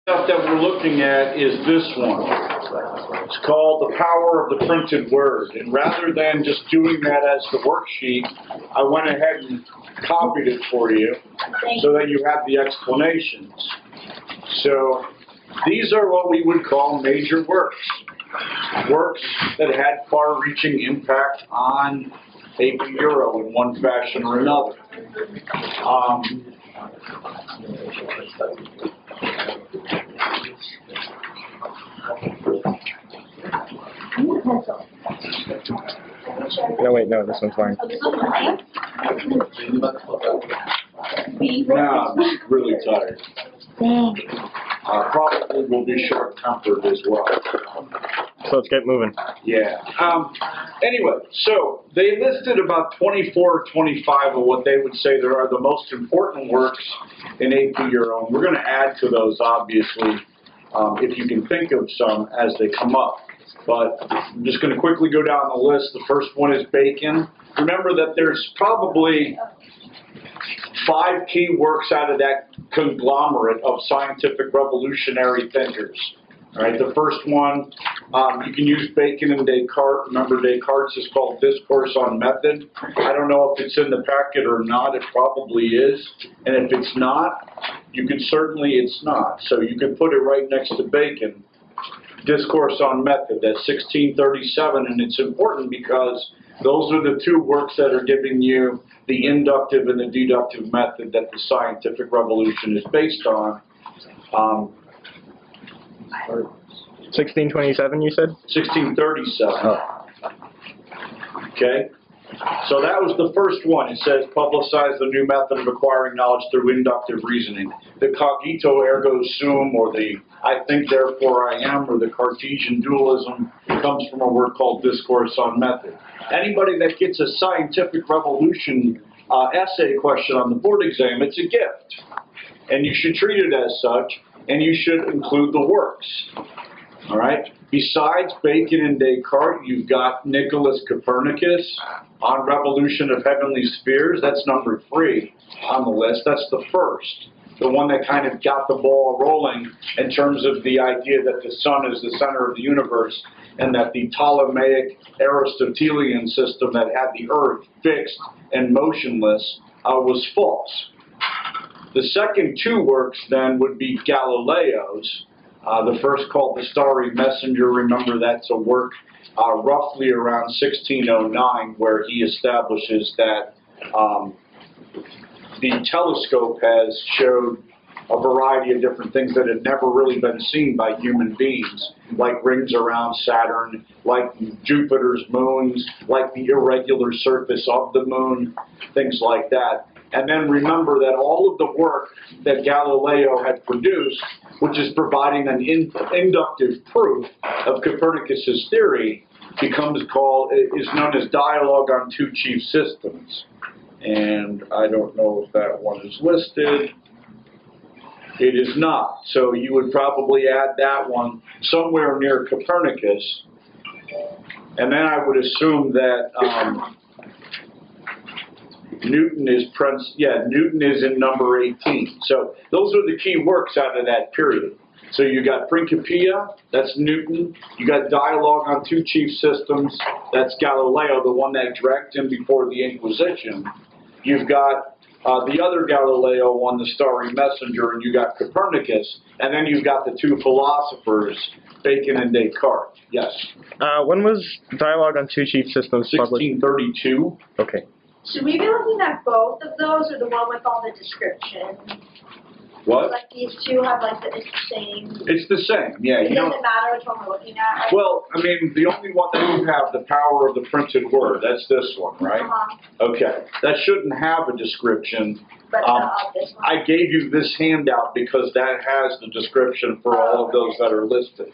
Stuff that we're looking at is this one. It's called The Power of the Printed Word. And rather than just doing that as the worksheet, I went ahead and copied it for you so that you have the explanations. So these are what we would call major works. Works that had far-reaching impact on AP Euro in one fashion or another. No, wait, no, this one's fine. Now I'm really tired. Probably will be short-tempered as well. So let's get moving. Yeah. Anyway, so they listed about 24 or 25 of what they would say there are the most important works in AP Euro. And we're going to add to those, obviously, if you can think of some as they come up. But I'm just going to quickly go down the list. The first one is Bacon. Remember that there's probably 5 key works out of that conglomerate of scientific revolutionary thinkers. All right, the first one, you can use Bacon and Descartes. Remember, Descartes is called Discourse on Method. I don't know if it's in the packet or not. It probably is. And if it's not, you can certainly, it's not. So you can put it right next to Bacon. Discourse on Method, that's 1637, and it's important because those are the 2 works that are giving you the inductive and the deductive method that the scientific revolution is based on. 1627, you said? 1637. Oh. Okay? So that was the first one. It says, publicize the new method of acquiring knowledge through inductive reasoning. The cogito ergo sum, or the I think therefore I am, or the Cartesian dualism comes from a word called discourse on method. Anybody that gets a scientific revolution essay question on the board exam, it's a gift. And you should treat it as such, and you should include the works. All right? Besides Bacon and Descartes, you've got Nicholas Copernicus on Revolution of Heavenly Spheres. That's number 3 on the list. That's the first. The one that kind of got the ball rolling in terms of the idea that the sun is the center of the universe and that the Ptolemaic Aristotelian system that had the earth fixed and motionless was false. The second 2 works then would be Galileo's. The first called The Starry Messenger. Remember, that's a work roughly around 1609 where he establishes that the telescope has showed a variety of different things that had never really been seen by human beings, like rings around Saturn, like Jupiter's moons, like the irregular surface of the moon, things like that. And then remember that all of the work that Galileo had produced, which is providing an inductive proof of Copernicus's theory, is known as Dialogue on Two Chief Systems. And I don't know if that one is listed. It is not. So you would probably add that one somewhere near Copernicus. And then I would assume that Newton is in number 18. So those are the key works out of that period. So you got Principia, that's Newton. You got Dialogue on Two Chief Systems, that's Galileo, the one that dragged him before the Inquisition. You've got the other Galileo one, the Starry Messenger, and you got Copernicus, and then you've got the 2 philosophers, Bacon and Descartes. Yes. When was Dialogue on Two Chief Systems published? 1632. Okay. Should we be looking at both of those, or the one with all the description? What? Like these 2 have it's the same. It's the same, yeah. It doesn't matter which one we're looking at, right? Well, I mean, the only one that you have, The Power of the Printed Word, that's this one, right? Okay. That shouldn't have a description. But this one. I gave you this handout because that has the description for all of those that are listed.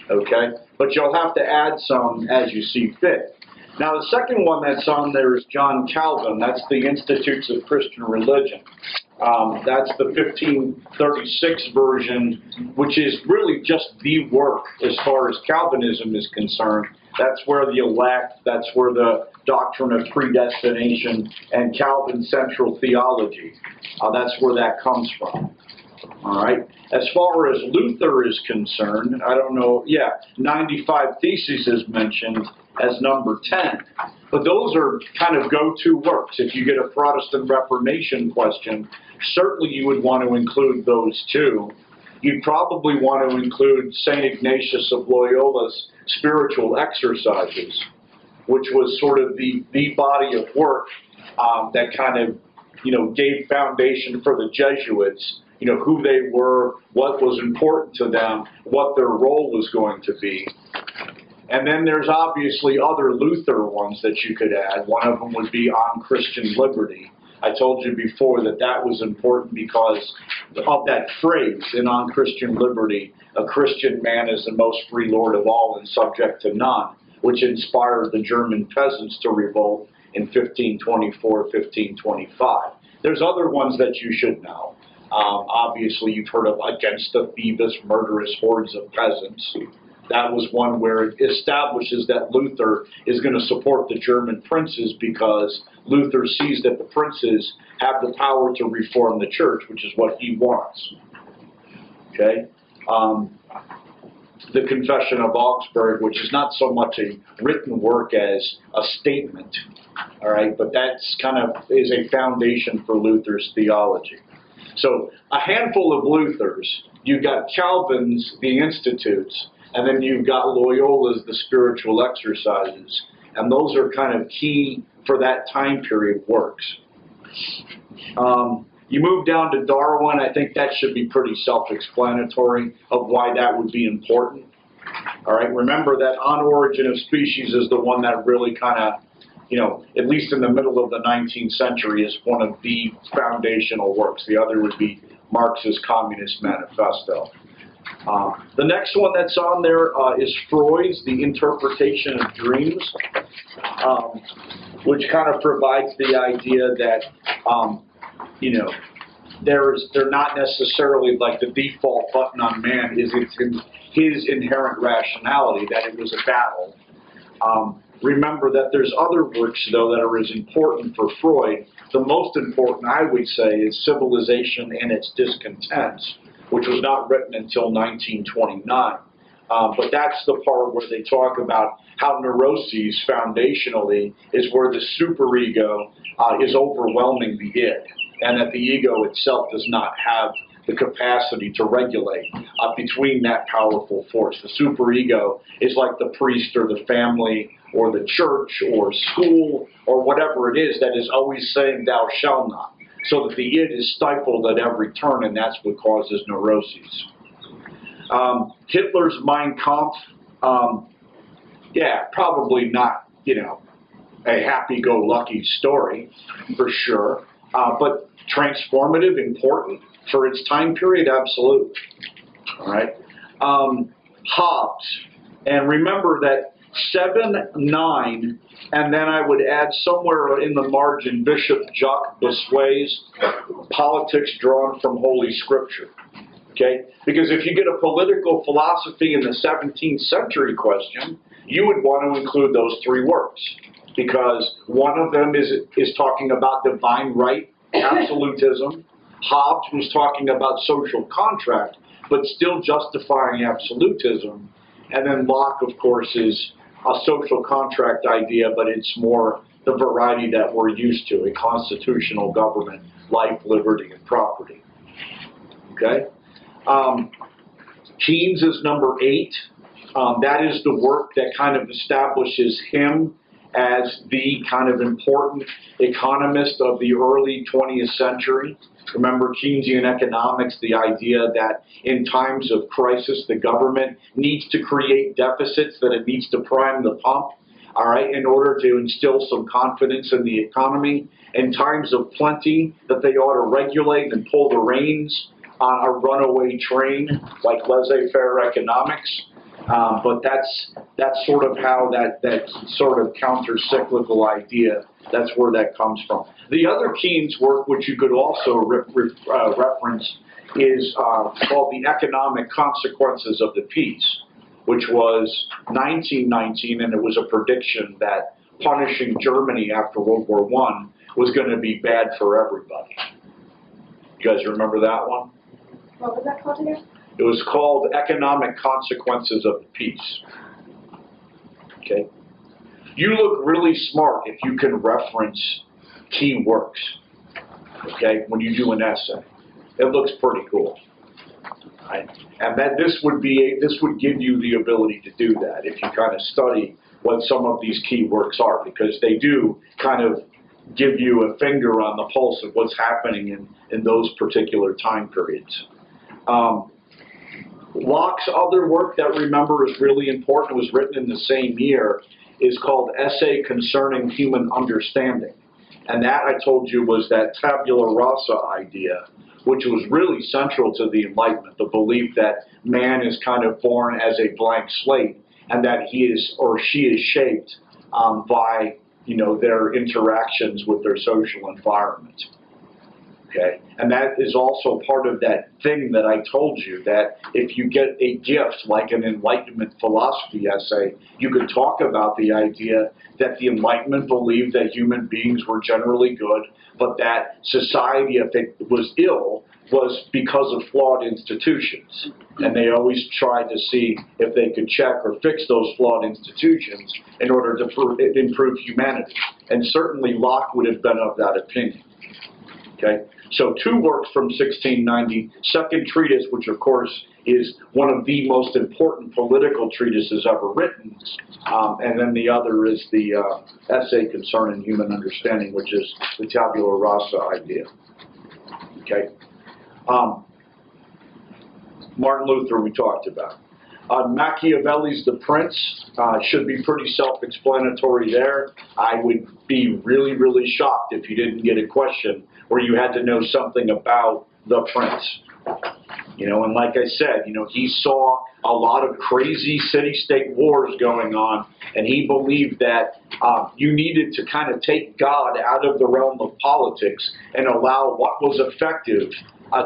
Okay? But you'll have to add some as you see fit. Now, the second one that's on there is John Calvin. That's the Institutes of Christian Religion. That's the 1536 version, which is really just the work as far as Calvinism is concerned. That's where the elect, that's where the doctrine of predestination and Calvin's central theology, that's where that comes from. All right. As far as Luther is concerned, I don't know, 95 Theses is mentioned as number 10. But those are kind of go-to works. If you get a Protestant Reformation question, certainly you would want to include those two. You'd probably want to include St. Ignatius of Loyola's Spiritual Exercises, which was sort of the body of work that kind of, gave foundation for the Jesuits, who they were, what was important to them, what their role was going to be. And then there's obviously other Luther ones that you could add. One of them would be On Christian Liberty. I told you before that was important because of that phrase in On Christian Liberty, a Christian man is the most free lord of all and subject to none, which inspired the German peasants to revolt in 1524, 1525. There's other ones that you should know. Obviously, you've heard of Against the Thievius Murderous Hordes of Peasants. That was one where it establishes that Luther is going to support the German princes because Luther sees that the princes have the power to reform the church, which is what he wants. Okay? The Confession of Augsburg, which is not so much a written work as a statement, all right, but that's kind of is a foundation for Luther's theology. So a handful of Luthers, you've got Calvin's The Institutes, and then you've got Loyola's The Spiritual Exercises, and those are kind of key for that time period works. You move down to Darwin, I think that should be pretty self-explanatory of why that would be important. All right, remember that On Origin of Species is the one that really kind of, at least in the middle of the 19th century, is one of the foundational works. The other would be Marx's Communist Manifesto. The next one that's on there is Freud's The Interpretation of Dreams, which kind of provides the idea that, they're not necessarily like the default button on man is his inherent rationality, that it was a battle. Remember that there's other works, though, that are as important for Freud. The most important, I would say, is Civilization and Its Discontents, which was not written until 1929. But that's the part where they talk about how neuroses, foundationally, is where the superego is overwhelming the id, and that the ego itself does not have the capacity to regulate between that powerful force. The superego is like the priest or the family or the church or school or whatever it is that is always saying thou shalt not, so that the id is stifled at every turn, and that's what causes neuroses. Hitler's Mein Kampf, probably not, a happy-go-lucky story, for sure, but transformative, important for its time period, absolutely. All right. Hobbes, and remember that 7, 9, and then I would add somewhere in the margin Bishop Jacques Bossuet's Politics Drawn from Holy Scripture. Okay? Because if you get a political philosophy in the 17th century question, you would want to include those three works. Because one of them is talking about divine right, absolutism. Hobbes was talking about social contract, but still justifying absolutism. And then Locke, of course, is a social contract idea, but it's more the variety that we're used to, a constitutional government, life, liberty, and property. Okay? Keynes is number 8. That is the work that kind of establishes him as the kind of important economist of the early 20th century. Remember Keynesian economics, the idea that in times of crisis, the government needs to create deficits, that it needs to prime the pump, all right, in order to instill some confidence in the economy. In times of plenty, that they ought to regulate and pull the reins on a runaway train, like laissez-faire economics. But that's sort of how that sort of counter-cyclical idea, that's where that comes from. The other Keynes work, which you could also reference, is called The Economic Consequences of the Peace, which was 1919, and it was a prediction that punishing Germany after World War I was going to be bad for everybody. You guys remember that one? What was that called again? It was called Economic Consequences of Peace. Okay? You look really smart if you can reference key works, okay, when you do an essay. It looks pretty cool. Right? And that this would give you the ability to do that if you kind of study what some of these key works are, because they do kind of give you a finger on the pulse of what's happening in those particular time periods. Locke's other work that, remember, is really important, was written in the same year, is called Essay Concerning Human Understanding. And that, I told you, was that tabula rasa idea, which was really central to the Enlightenment, the belief that man is kind of born as a blank slate and that he is or she is shaped by, their interactions with their social environment. Okay? And that is also part of that thing that I told you, that if you get a gift like an Enlightenment philosophy essay, you can talk about the idea that the Enlightenment believed that human beings were generally good, but that society, if it was ill, was because of flawed institutions. And they always tried to see if they could check or fix those flawed institutions in order to improve humanity. And certainly Locke would have been of that opinion. Okay? So two works from 1690, second treatise, which of course is one of the most important political treatises ever written, and then the other is the Essay Concerning Human Understanding, which is the tabula rasa idea. Okay? Martin Luther we talked about. Machiavelli's The Prince should be pretty self-explanatory there. I would be really, really shocked if you didn't get a question where you had to know something about The Prince. And like I said, he saw a lot of crazy city-state wars going on, and he believed that you needed to kind of take God out of the realm of politics and allow what was effective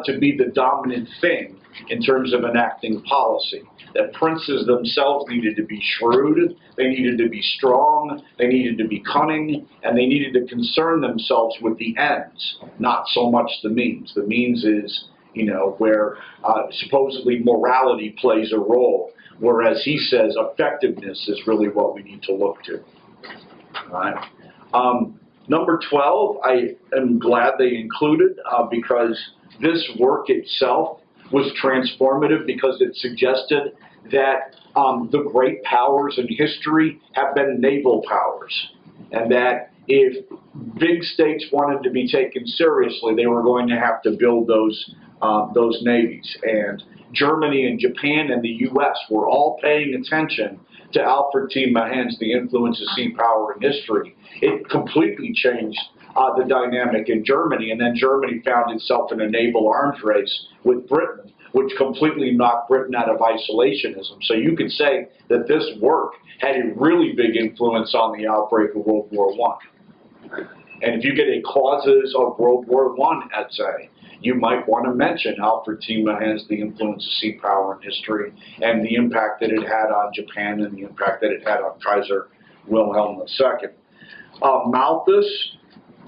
to be the dominant thing in terms of enacting policy. That princes themselves needed to be shrewd, they needed to be strong, they needed to be cunning, and they needed to concern themselves with the ends, not so much the means. The means is, where supposedly morality plays a role, whereas he says effectiveness is really what we need to look to. All right. Number 12, I am glad they included because this work itself was transformative, because it suggested that the great powers in history have been naval powers, and that if big states wanted to be taken seriously, they were going to have to build those navies. And Germany and Japan and the U.S. were all paying attention to Alfred T. Mahan's The Influence of Sea Power in History. It completely changed the dynamic in Germany, and then Germany found itself in a naval arms race with Britain, which completely knocked Britain out of isolationism. So you could say that this work had a really big influence on the outbreak of World War I. And if you get a causes of World War I essay, you might want to mention Alfred T. Mahan's The Influence of Sea Power in History and the impact that it had on Japan and the impact that it had on Kaiser Wilhelm II. Malthus,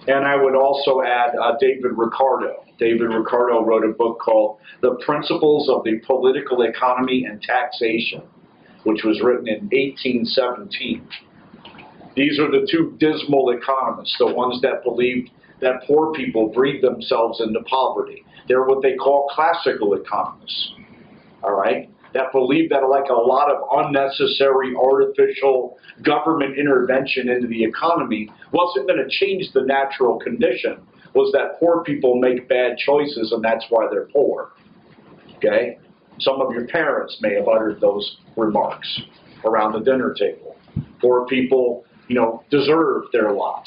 and I would also add David Ricardo. David Ricardo wrote a book called The Principles of the Political Economy and Taxation, which was written in 1817. These are the two dismal economists, the ones that believed that poor people breed themselves into poverty. They're what they call classical economists, all right? That believe that like a lot of unnecessary artificial government intervention into the economy wasn't going to change the natural condition, was that poor people make bad choices and that's why they're poor, okay? Some of your parents may have uttered those remarks around the dinner table. Poor people, deserve their lot.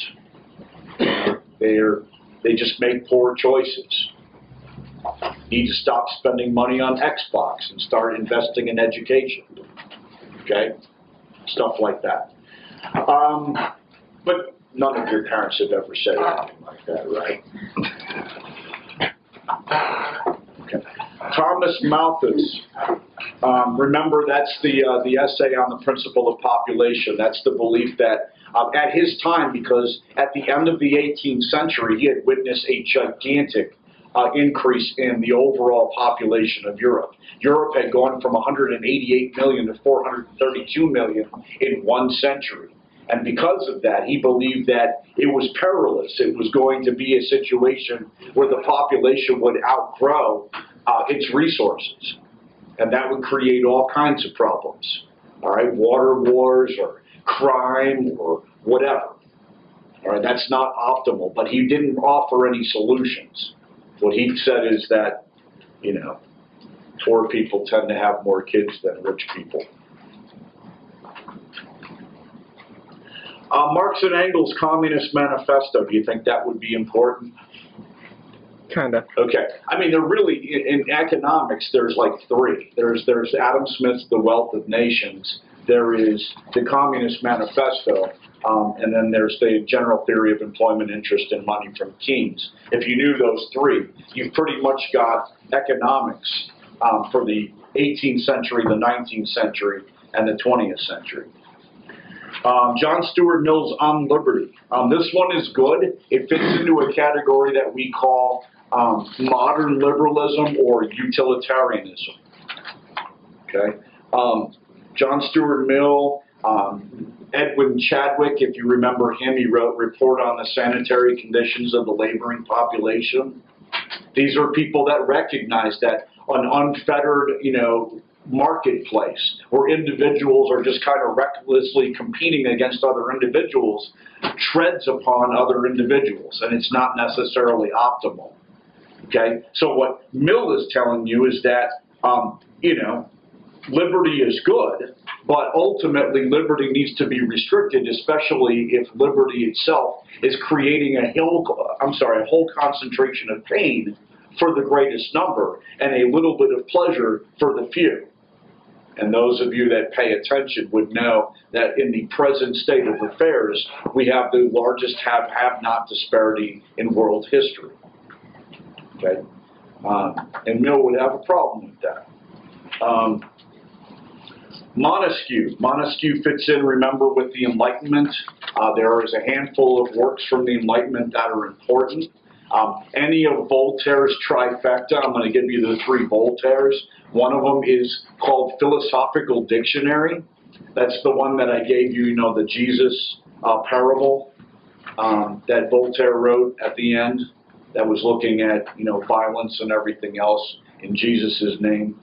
They just make poor choices. Need to stop spending money on Xbox and start investing in education. Okay? Stuff like that. But none of your parents have ever said anything like that, right? Okay. Thomas Malthus. Remember, that's the essay on the principle of population. That's the belief that at his time, because at the end of the 18th century, he had witnessed a gigantic increase in the overall population of Europe. Europe had gone from 188 million to 432 million in 1 century. And because of that, he believed that it was perilous. It was going to be a situation where the population would outgrow its resources. And that would create all kinds of problems. All right, water wars or crime or whatever. All right, that's not optimal, but he didn't offer any solutions. What he said is that, you know, poor people tend to have more kids than rich people. Marx and Engels' Communist Manifesto, do you think that would be important? Kinda. Okay. I mean, there really, in economics, there's like 3. There's Adam Smith's The Wealth of Nations, there is the Communist Manifesto, and then there's the General Theory of Employment, Interest, and Money from Keynes. If you knew those 3, you've pretty much got economics for the 18th century, the 19th century, and the 20th century. John Stuart Mill's On Liberty. This one is good. It fits into a category that we call modern liberalism or utilitarianism. Okay. John Stuart Mill, Edwin Chadwick, if you remember him, he wrote Report on the Sanitary Conditions of the Laboring Population. These are people that recognize that an unfettered, you know, marketplace where individuals are just kind of recklessly competing against other individuals treads upon other individuals, and it's not necessarily optimal. Okay, so what Mill is telling you is that you know, liberty is good, but ultimately liberty needs to be restricted, especially if liberty itself is creating a whole concentration of pain for the greatest number and a little bit of pleasure for the few. And those of you that pay attention would know that in the present state of affairs, we have the largest have-not disparity in world history. Okay? And Mill would have a problem with that. Montesquieu. Montesquieu fits in, remember, with the Enlightenment. There is a handful of works from the Enlightenment that are important. Any of Voltaire's trifecta, I'm going to give you the 3 Voltaires. One of them is called Philosophical Dictionary. That's the one that I gave you, you know, the Jesus parable that Voltaire wrote at the end that was looking at, you know, violence and everything else in Jesus' name.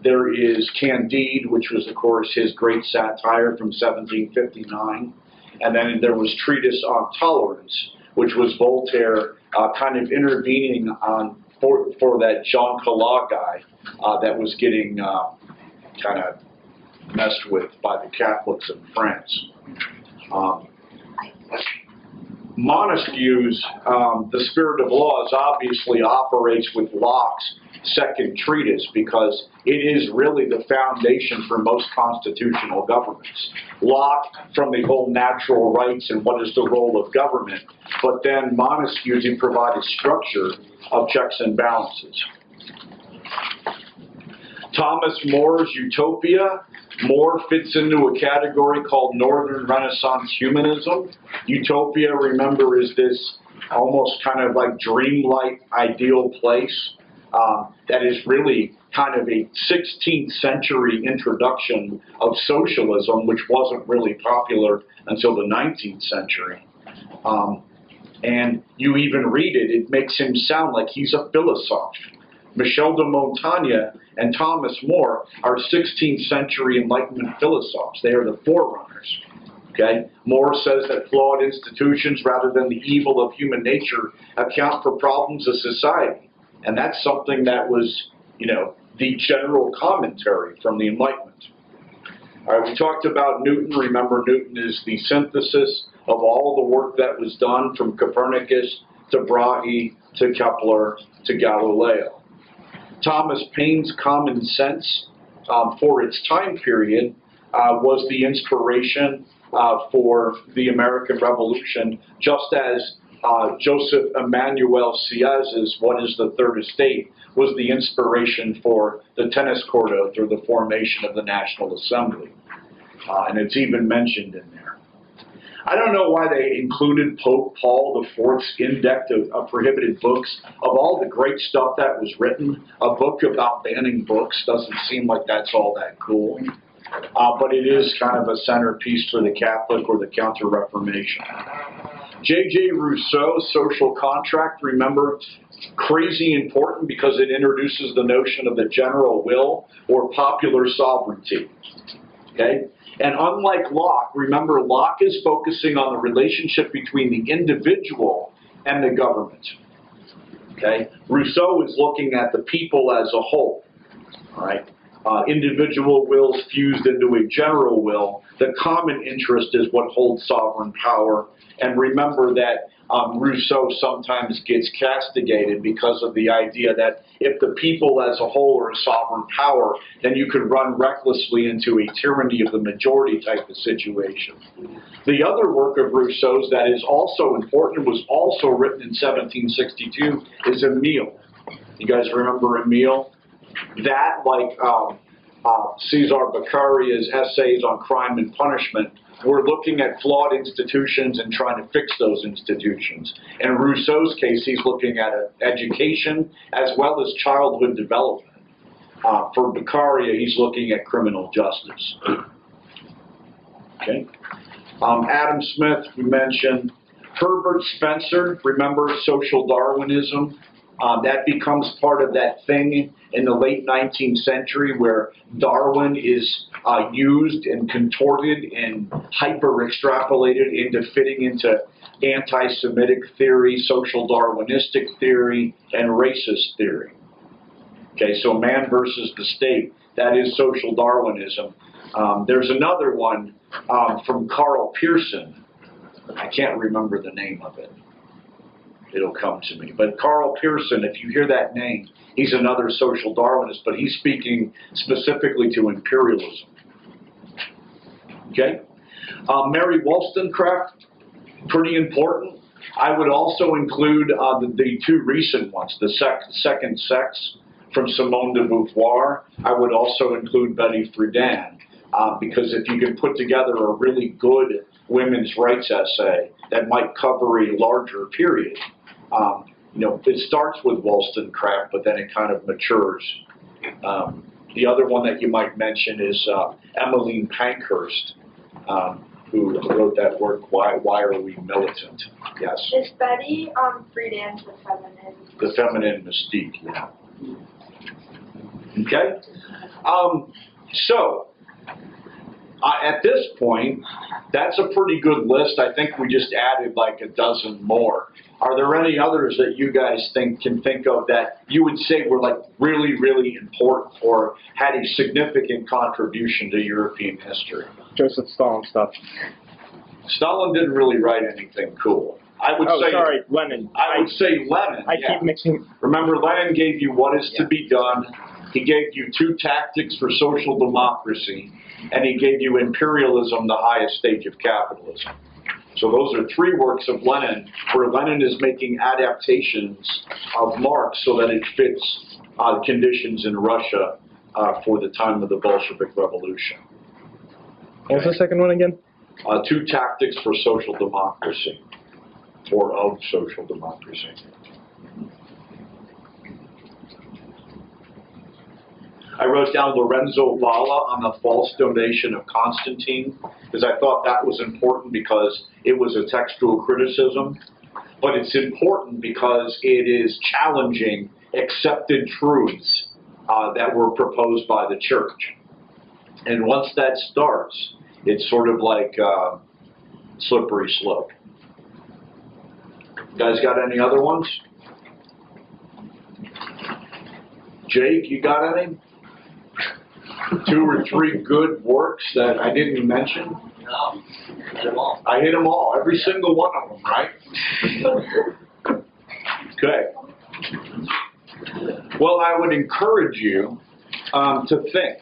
There is Candide, which was, of course, his great satire from 1759. And then there was Treatise on Tolerance, which was Voltaire kind of intervening on for that Jean Calas guy that was getting kind of messed with by the Catholics in France. Montesquieu's The Spirit of Laws obviously operates with Locke's second treatise because it is really the foundation for most constitutional governments. Locke from the whole natural rights and what is the role of government, but then Montesquieu to provide a structure of checks and balances. Thomas More's Utopia. More fits into a category called Northern Renaissance Humanism. Utopia, remember, is this almost kind of like dreamlike ideal place that is really kind of a 16th century introduction of socialism, which wasn't really popular until the 19th century. And you even read it, it makes him sound like he's a philosopher. Michel de Montaigne and Thomas More are 16th century Enlightenment philosophers. They are the forerunners. Okay? More says that flawed institutions, rather than the evil of human nature, account for problems of society. And that's something that was, you know, the general commentary from the Enlightenment. All right, we talked about Newton. Remember, Newton is the synthesis of all the work that was done from Copernicus to Brahe to Kepler to Galileo. Thomas Paine's Common Sense, for its time period, was the inspiration for the American Revolution, just as Joseph Emmanuel Sieyes's What is the Third Estate was the inspiration for the tennis court oath or the formation of the National Assembly. And it's even mentioned in there. I don't know why they included Pope Paul IV's index of prohibited books. Of all the great stuff that was written, a book about banning books doesn't seem like that's all that cool. But it is kind of a centerpiece for the Catholic or the Counter-Reformation. J.J. Rousseau's Social Contract, remember, crazy important because it introduces the notion of the general will or popular sovereignty. Okay? And unlike Locke, remember, Locke is focusing on the relationship between the individual and the government. Okay? Rousseau is looking at the people as a whole. All right? Individual wills fused into a general will. The common interest is what holds sovereign power. And remember that Rousseau sometimes gets castigated because of the idea that if the people as a whole are a sovereign power, then you could run recklessly into a tyranny of the majority type of situation. The other work of Rousseau's that is also important, was also written in 1762, is Emile. You guys remember Emile? That, like Cesar Beccaриa's essays on crime and punishment, we're looking at flawed institutions and trying to fix those institutions. In Rousseau's case, he's looking at education as well as childhood development. For Beccaria, he's looking at criminal justice. Okay. Adam Smith, we mentioned. Herbert Spencer, remember social Darwinism? That becomes part of that thing in the late 19th century where Darwin is used and contorted and hyper-extrapolated into fitting into anti-Semitic theory, social Darwinistic theory, and racist theory. Okay, so man versus the state, that is social Darwinism. There's another one from Carl Pearson. I can't remember the name of it. It'll come to me. But Carl Pearson, if you hear that name, he's another social Darwinist, but he's speaking specifically to imperialism. Okay? Mary Wollstonecraft, pretty important. I would also include the two recent ones, the Second Sex from Simone de Beauvoir. I would also include Betty Friedan, because if you can put together a really good women's rights essay that might cover a larger period, you know, it starts with Wollstonecraft, but then it kind of matures. The other one that you might mention is Emmeline Pankhurst, who wrote that work, Why Are We Militant? Yes. Is Betty Friedan's the feminine? The feminine mystique, yeah. Okay? So, at this point, that's a pretty good list. I think we just added like a dozen more. Are there any others that you guys can think of that you would say were like really, really important or had a significant contribution to European history? Joseph Stalin stuff. Stalin didn't really write anything cool. I would say Lenin. I would say Lenin. I keep mixing. Remember, Lenin gave you what is to be done. He gave you 2 tactics for social democracy, and he gave you imperialism, the highest stage of capitalism. So those are 3 works of Lenin, where Lenin is making adaptations of Marx so that it fits conditions in Russia for the time of the Bolshevik Revolution. What was the second one again? 2 tactics for social democracy, or of social democracy. I wrote down Lorenzo Valla on the false donation of Constantine, because I thought that was important because it was a textual criticism. But it's important because it is challenging accepted truths that were proposed by the church. And once that starts, it's sort of like slippery slope. You guys got any other ones? Jake, you got any? 2 or 3 good works that I didn't mention? No, hit them all. I hit them all, every single one of them, right? Okay. Well, I would encourage you to think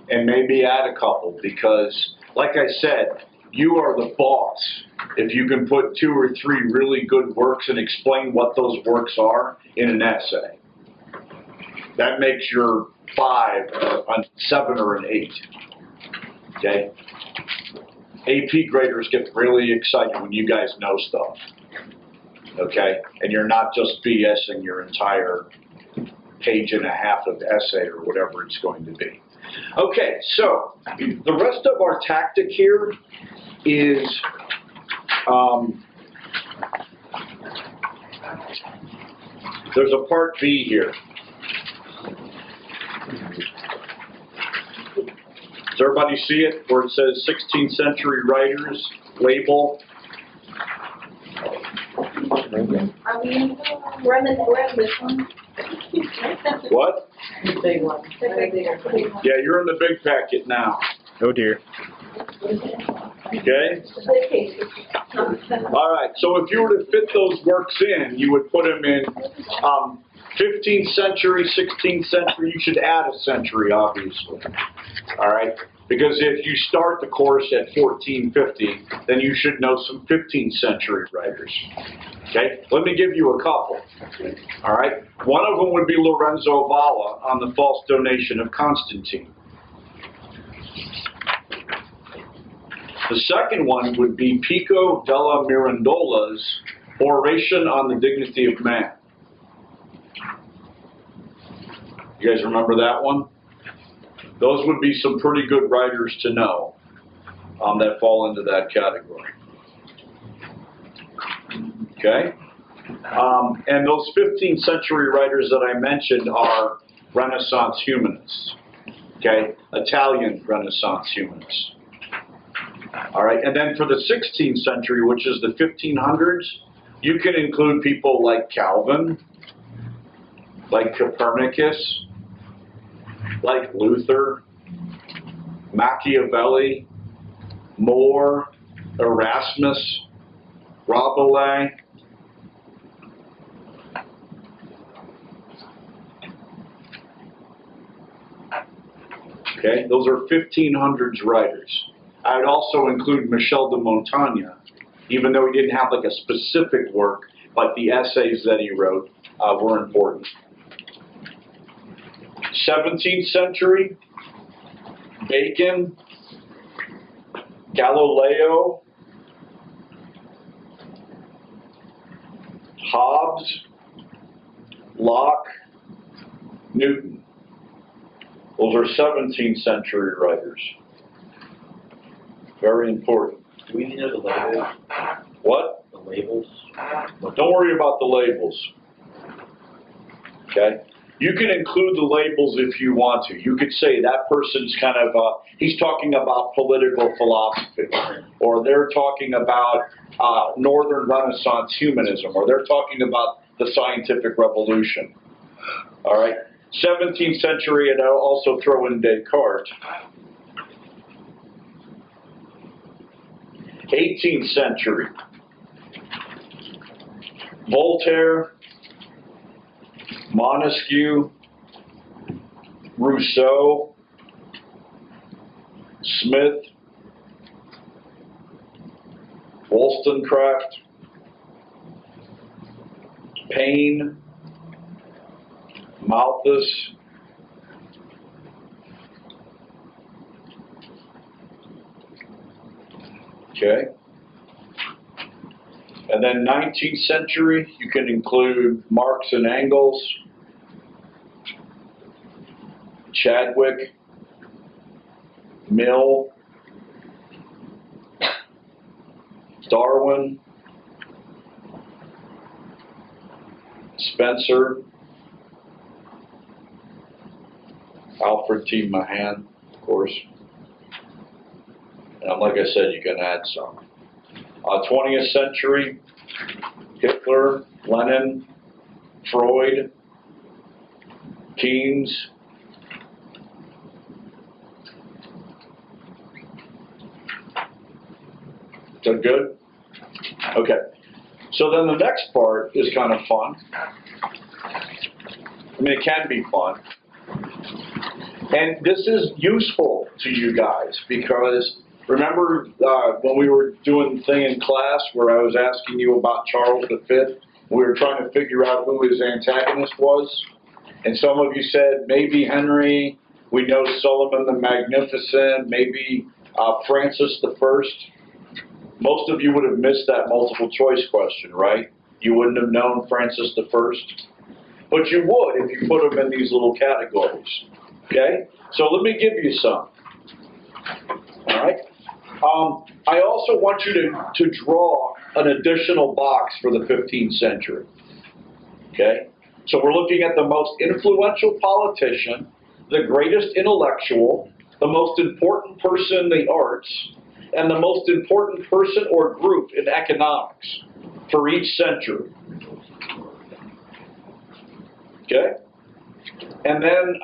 and maybe add a couple because, like I said, you are the boss. If you can put 2 or 3 really good works and explain what those works are in an essay, that makes your 5, 7, or an 8. Okay? AP graders get really excited when you guys know stuff, okay? And you're not just BSing your entire page and a half of essay or whatever it's going to be. Okay, so the rest of our tactic here is there's a part B here. Does everybody see it where it says 16th century writers, label? Are we in, we're in this one? What? The big one. Yeah, you're in the big packet now. Oh dear. Okay? All right, so if you were to fit those works in, you would put them in 15th century, 16th century. You should add a century, obviously. All right? Because if you start the course at 1450, then you should know some 15th century writers. Okay? Let me give you a couple. All right? One of them would be Lorenzo Valla on the false donation of Constantine. The second one would be Pico della Mirandola's Oration on the Dignity of Man. You guys remember that one? Those would be some pretty good writers to know that fall into that category. Okay? And those 15th century writers that I mentioned are Renaissance humanists. Okay? Italian Renaissance humanists. All right, and then for the 16th century, which is the 1500s, you can include people like Calvin, like Copernicus, like Luther, Machiavelli, More, Erasmus, Rabelais. Okay, those are 1500s writers. I would also include Michel de Montaigne, even though he didn't have like a specific work, but the essays that he wrote were important. 17th century, Bacon, Galileo, Hobbes, Locke, Newton. Those are 17th century writers. Very important. Do we know the labels? What? The labels? Don't worry about the labels. Okay? You can include the labels if you want to. You could say that person's kind of, he's talking about political philosophy, or they're talking about Northern Renaissance humanism, or they're talking about the scientific revolution. All right? 17th century, and I'll also throw in Descartes. 18th century, Voltaire, Montesquieu, Rousseau, Smith, Wollstonecraft, Paine, Malthus, okay. And then 19th century, you can include Marx and Engels, Chadwick, Mill, Darwin, Spencer, Alfred T. Mahan, of course. And like I said, you can add some. 20th century, Hitler, Lenin, Freud, Keynes, is that good? Okay. So then the next part is kind of fun. I mean, it can be fun. And this is useful to you guys because remember when we were doing the thing in class where I was asking you about Charles V? We were trying to figure out who his antagonist was. And some of you said, maybe Henry, we know Solomon the Magnificent, maybe Francis the First. Most of you would have missed that multiple choice question, right? You wouldn't have known Francis the First, but you would if you put them in these little categories. Okay? So let me give you some. All right? I also want you to draw an additional box for the 15th century. Okay? So we're looking at the most influential politician, the greatest intellectual, the most important person in the arts, and the most important person or group in economics for each century. Okay? And then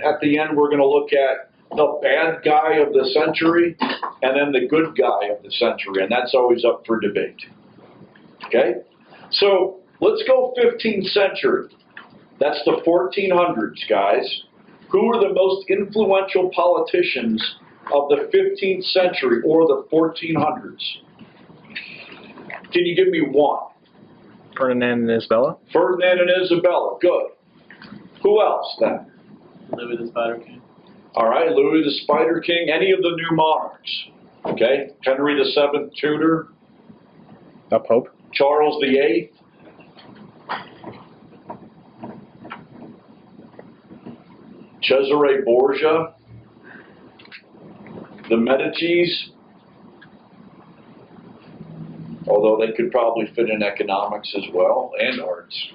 at the end, we're going to look at the bad guy of the century and then the good guy of the century, and that's always up for debate. Okay? So let's go 15th century. That's the 1400s, guys. Who are the most influential politicians of the 15th century or the 1400s? Can you give me one? Ferdinand and Isabella. Ferdinand and Isabella. Good. Who else then? Louis the Spider King. All right, Louis the Spider King. Any of the new monarchs? Okay. Henry VII Tudor. A pope. Charles VIII. Cesare Borgia. The Medicis. Although they could probably fit in economics as well, and arts.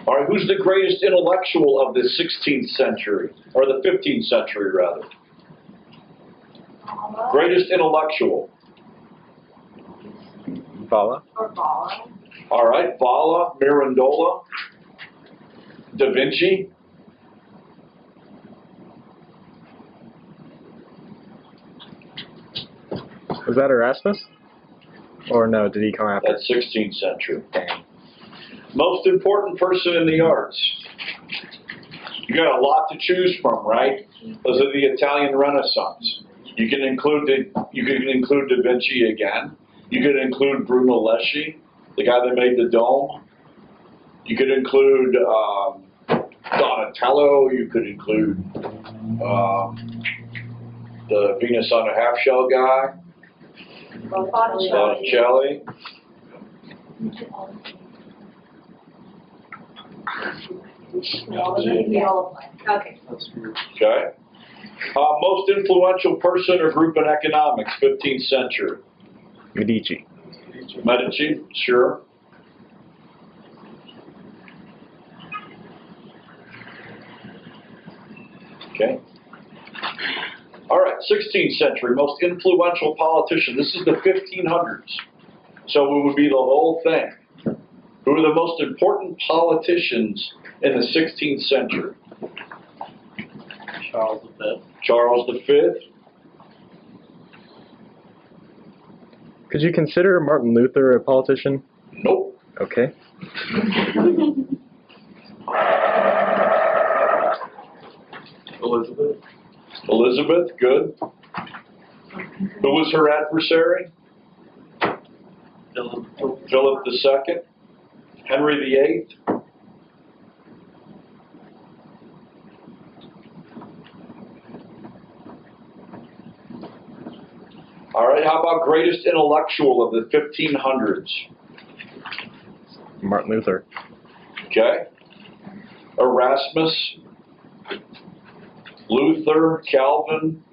All right, who's the greatest intellectual of the 16th century, or the 15th century, rather? Greatest intellectual. Valla. Or Bala. All right, Valla, Mirandola, Da Vinci. Was that Erasmus? Or no, did he come after? That's 16th century. Most important person in the arts. You got a lot to choose from, right? Those are the Italian Renaissance. You can include Da Vinci again. You could include Bruno Leschi, the guy that made the dome. You could include Donatello. You could include the Venus on a half shell guy. Botticelli. Okay. Okay. Most influential person or group in economics, 15th century. Medici. Medici, sure. Okay. All right, 16th century, most influential politician. This is the 1500s. So it would be the whole thing. Who are the most important politicians in the 16th century? Charles V. Charles V. Could you consider Martin Luther a politician? Nope. Okay. Elizabeth. Elizabeth, good. Who was her adversary? Philip II. Henry VIII. All right, how about greatest intellectual of the 1500s? Martin Luther. Okay. Erasmus. Luther, Calvin.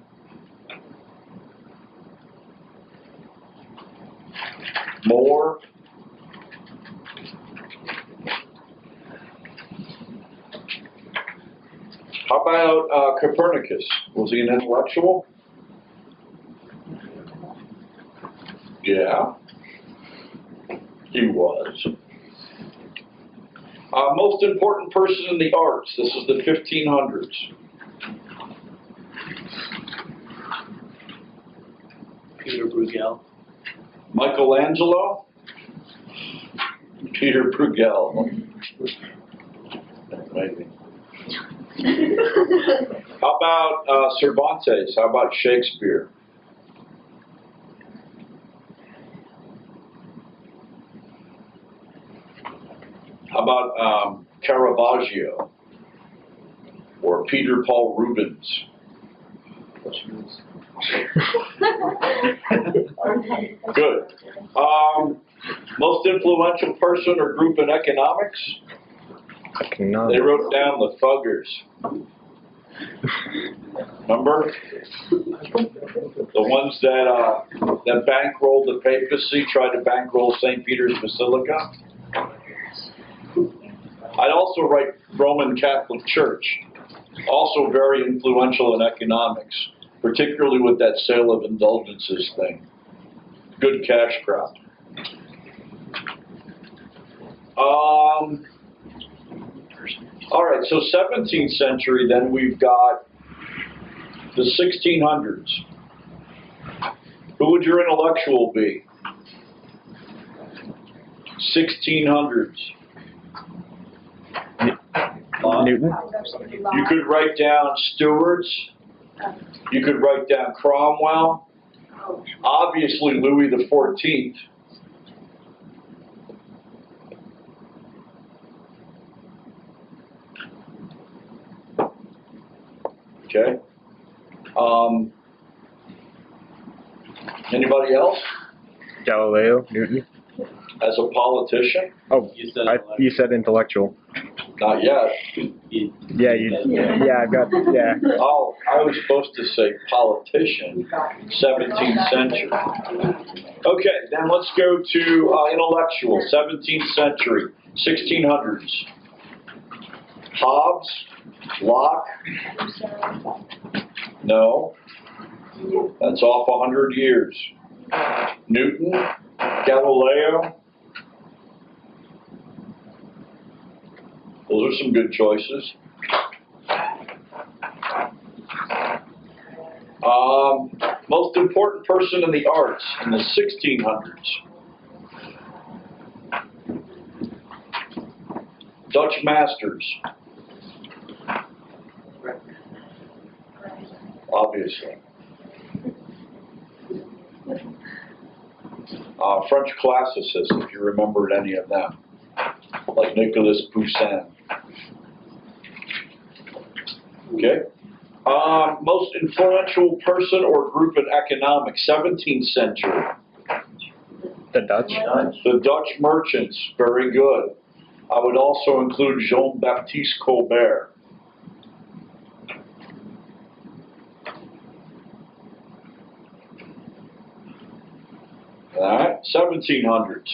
More. How about Copernicus? Was he an intellectual? Yeah, he was. Most important person in the arts. This is the 1500s. Peter Bruegel. Michelangelo. Peter Bruegel. Maybe. How about Cervantes? How about Shakespeare? How about Caravaggio or Peter Paul Rubens? Good. Most influential person or group in economics? They wrote down the Thuggers. Remember? The ones that bankrolled the papacy, tried to bankroll St. Peter's Basilica. I'd also write Roman Catholic Church. Also very influential in economics, particularly with that sale of indulgences thing. Good cash crowd. All right, so 17th century, then we've got the 1600s. Who would your intellectual be? 1600s. Newton? You could write down Stuarts. You could write down Cromwell. Obviously, Louis the 14th. Okay. Anybody else? Galileo? Newton? As a politician? Oh, You you said intellectual. Not yet. Yeah, I got, yeah. Oh, I was supposed to say politician, 17th century. Okay, then let's go to intellectual, 17th century, 1600s. Hobbes? Locke? No. That's off 100 years. Newton? Galileo? Those are some good choices. Most important person in the arts in the 1600s. Dutch masters. Obviously. French classicists, if you remembered any of them, like Nicolas Poussin. Okay. Most influential person or group in economics, 17th century. The Dutch? The Dutch merchants, very good. I would also include Jean-Baptiste Colbert. All right, 1700s.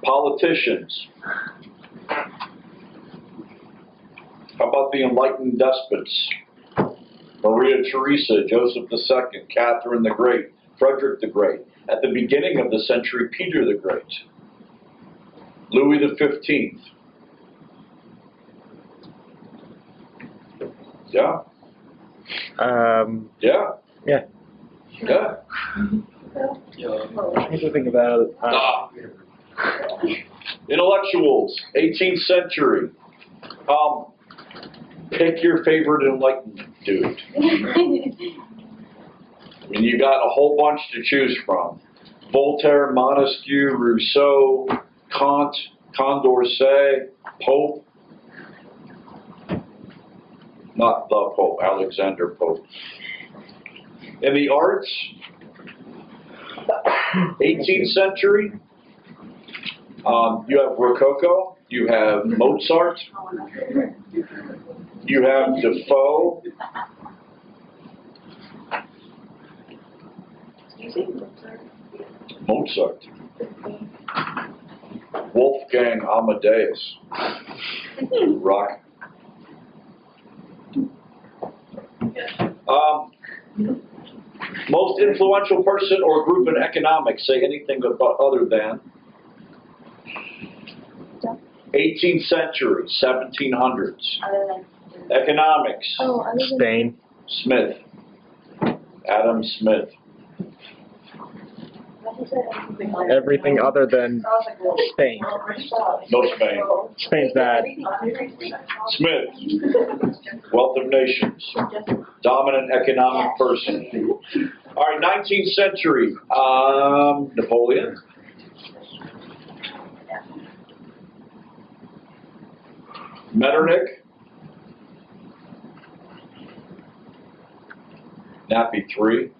Politicians. How about the enlightened despots? Maria Theresa, Joseph II, Catherine the Great, Frederick the Great. At the beginning of the century, Peter the Great. Louis the 15th. Yeah? Yeah? Yeah. Yeah? I need to think about it. Intellectuals, 18th century. Pick your favorite enlightenment dude. I mean, you got a whole bunch to choose from. Voltaire, Montesquieu, Rousseau, Kant, Condorcet, Pope. Not the Pope, Alexander Pope. In the arts, 18th century, you have Rococo, you have Mozart, you have Defoe. Mozart. Wolfgang Amadeus. Rock. Most influential person or group in economics, say anything about other than. 18th century, 1700s. Economics. Spain. Smith. Adam Smith. Everything other than Spain. No Spain. Spain's bad. Smith. Wealth of Nations. Dominant economic person. All right, 19th century. Napoleon. Metternich. Nappy 3.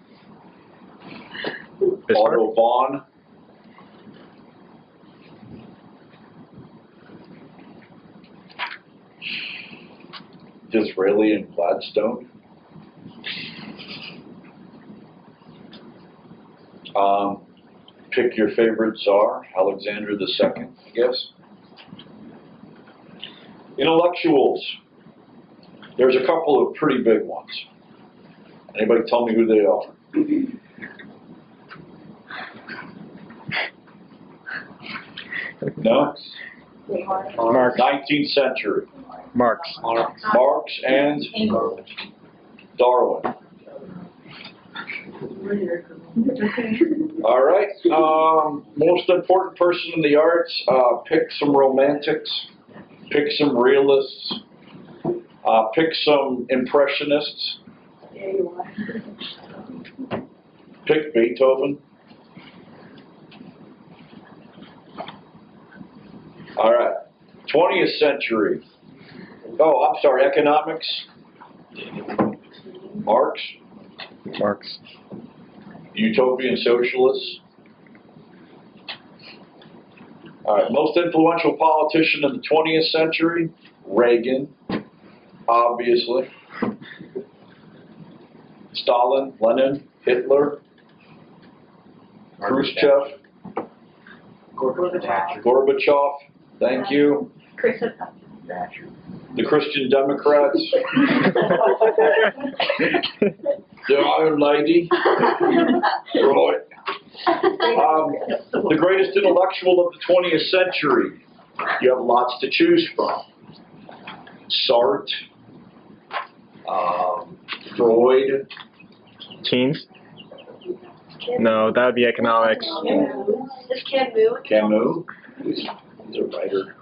Bismarck. Otto Vaughn. Disraeli and Gladstone. Pick your favorite czar, Alexander II, I guess. Intellectuals. There's a couple of pretty big ones. Anybody tell me who they are? No? Marx. 19th century. Marx. Marx and Darwin. All right. Most important person in the arts, pick some romantics, pick some realists, pick some impressionists, pick Beethoven. All right. 20th century. Oh, I'm sorry, economics. Marx. Marx. Utopian socialists. All right, most influential politician in the 20th century, Reagan, obviously. Stalin, Lenin, Hitler, Khrushchev, Gorbachev, thank you. The Christian Democrats, the Iron Lady, Roy. The greatest intellectual of the 20th century. You have lots to choose from. Sartre, Freud. Teens? No, that would be economics. Is Camus? Camus. He's a writer.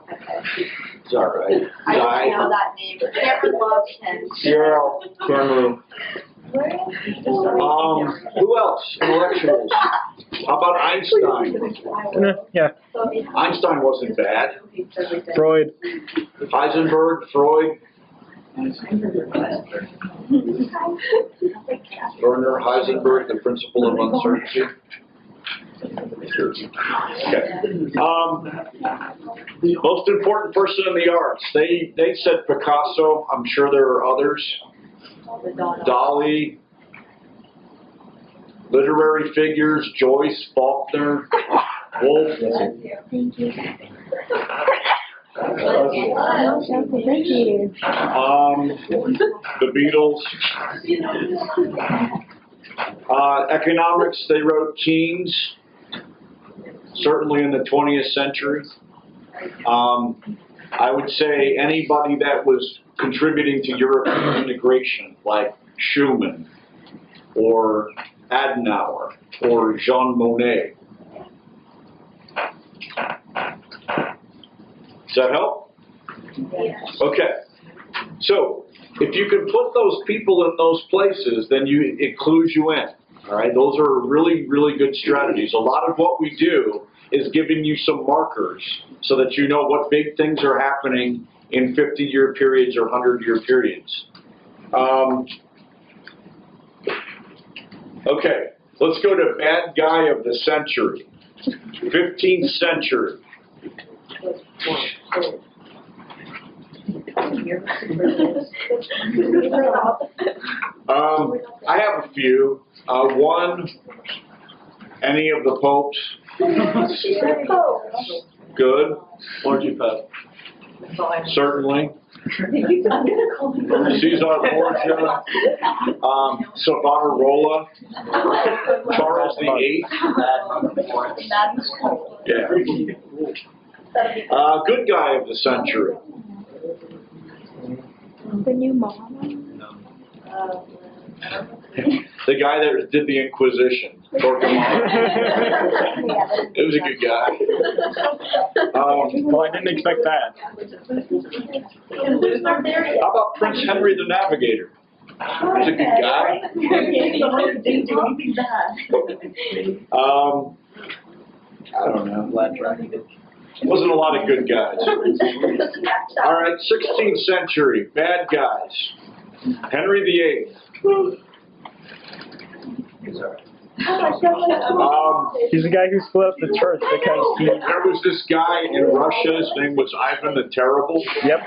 It's all right. I don't know that name, but Cameron loves him. Yeah, Camus. Who else? Intellectuals. How about Einstein? Yeah. Einstein wasn't bad. Freud. Heisenberg, Freud, Werner Heisenberg, the principle of uncertainty. Okay. Most important person in the arts. They said Picasso. I'm sure there are others. Dali. Literary figures, Joyce, Faulkner, Wolfe. Thank you. The Beatles. Economics, they wrote Keynes, certainly in the 20th century. I would say anybody that was contributing to European integration, like Schumann, or Adenauer, or Jean Monnet. Does that help? Yes. Okay. So, if you can put those people in those places, then it clues you in. All right? Those are really, really good strategies. A lot of what we do is giving you some markers so that you know what big things are happening in 50-year periods or 100-year periods. Okay, let's go to bad guy of the century. 15th century. I have a few. One, any of the popes. Good. Orgy Pope. Certainly. Caesar Borgia, Savonarola, Charles VIII. Yeah. Good guy of the century. The new mom. The guy that did the Inquisition. Torquemada. It was a good guy. Well, I didn't expect that. How about Prince Henry the Navigator? He was a good guy. I don't know. Wasn't a lot of good guys. All right, 16th century, bad guys. Henry VIII. He's the guy who split up the church because he. There was this guy in Russia, his name was Ivan the Terrible. Yep.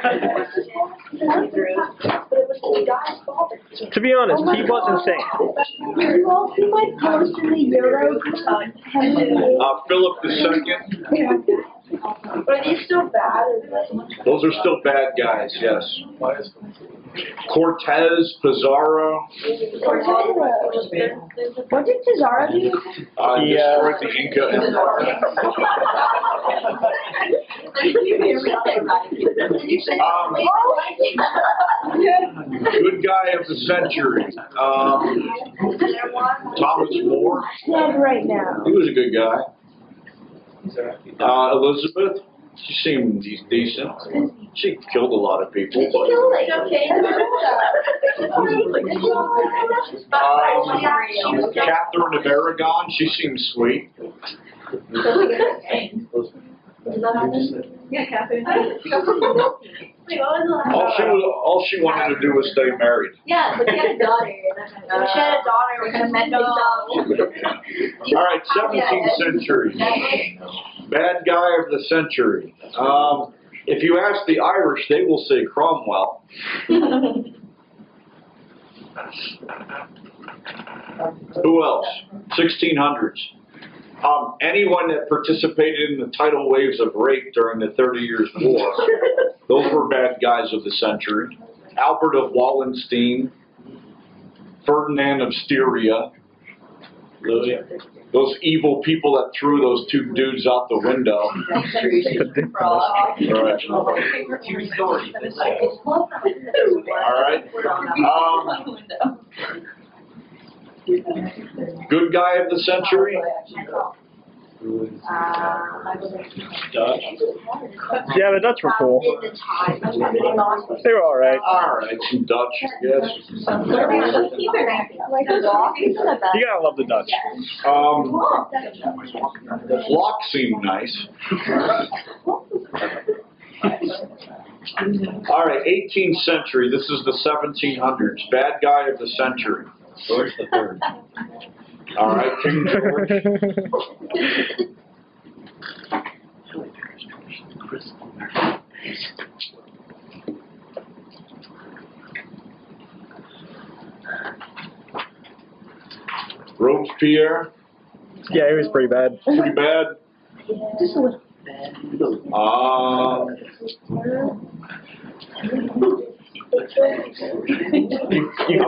To be honest, he was insane. You all see my post in the Eurogeddon? Philip II. Are these still bad? Those are still bad guys, yes. Cortez, Pizarro. What did Pizarro do? Destroyed the Inca Empire. Good guy of the century. Thomas More. Dead right now. He was a good guy. Elizabeth. She seemed decent. She killed a lot of people. But, Catherine of Aragon. She seemed sweet. Yeah, Catherine. All she wanted to do was stay married. Yeah, but she had a daughter. If she had a daughter, we're gonna mess things up. All right, 17th century. Bad guy of the century. If you ask the Irish, they will say Cromwell. Who else? 1600s. Anyone that participated in the tidal waves of rape during the 30 Years' War, those were bad guys of the century. Albert of Wallenstein, Ferdinand of Styria, those evil people that threw those two dudes out the window. All right. Good guy of the century? Yeah, the Dutch were cool. They were alright. Alright, some Dutch, yes. You gotta love the Dutch. Locke seemed nice. Alright, 18th century. This is the 1700s. Bad guy of the century. George the Third. Alright, King George. Robespierre. Yeah, he was pretty bad. Pretty bad. Just a little. How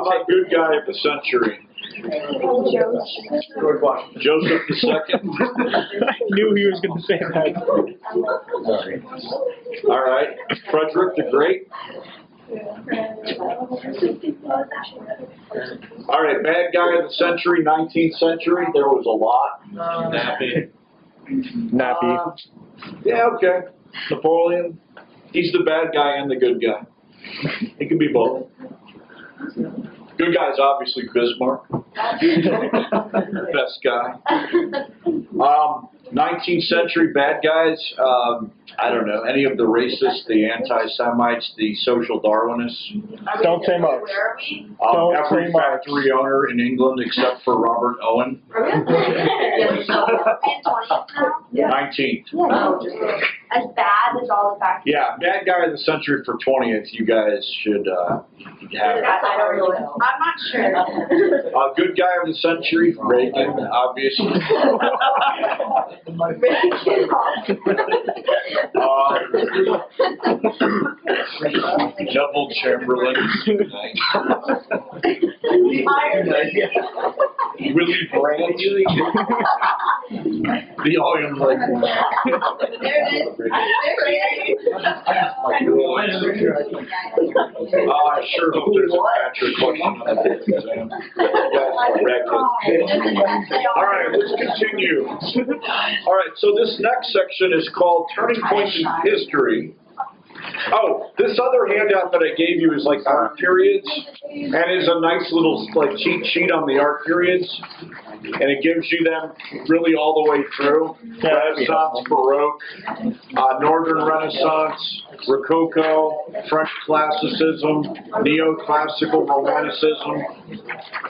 about good guy of the century? Joseph II. I knew he was going to say that. All right. Frederick the Great. All right. Bad guy of the century, 19th century. There was a lot. Nappy. Yeah, okay. Napoleon. He's the bad guy and the good guy. He can be both. Good guy is obviously Bismarck. Best guy. 19th century bad guys. I don't know. Any of the racists, the anti-Semites, the social Darwinists. Don't say much. Every factory owner in England except for Robert Owen. 19th. As bad as all the factories. Yeah, bad guy of the century for 20th. You guys should have. I don't really know. I'm not sure. Good guy of the century, Reagan, obviously. Neville Chamberlain. Willy Brandt. The Iron Leg. There it is. I sure hope there's a Patrick question on that exam. All right, let's continue. All right, so this next section is called Turning Points in History. Oh, this other handout that I gave you is like art periods, and is a nice little like cheat sheet on the art periods. And it gives you them really all the way through. Renaissance, Baroque, Northern Renaissance, Rococo, French Classicism, Neoclassical Romanticism.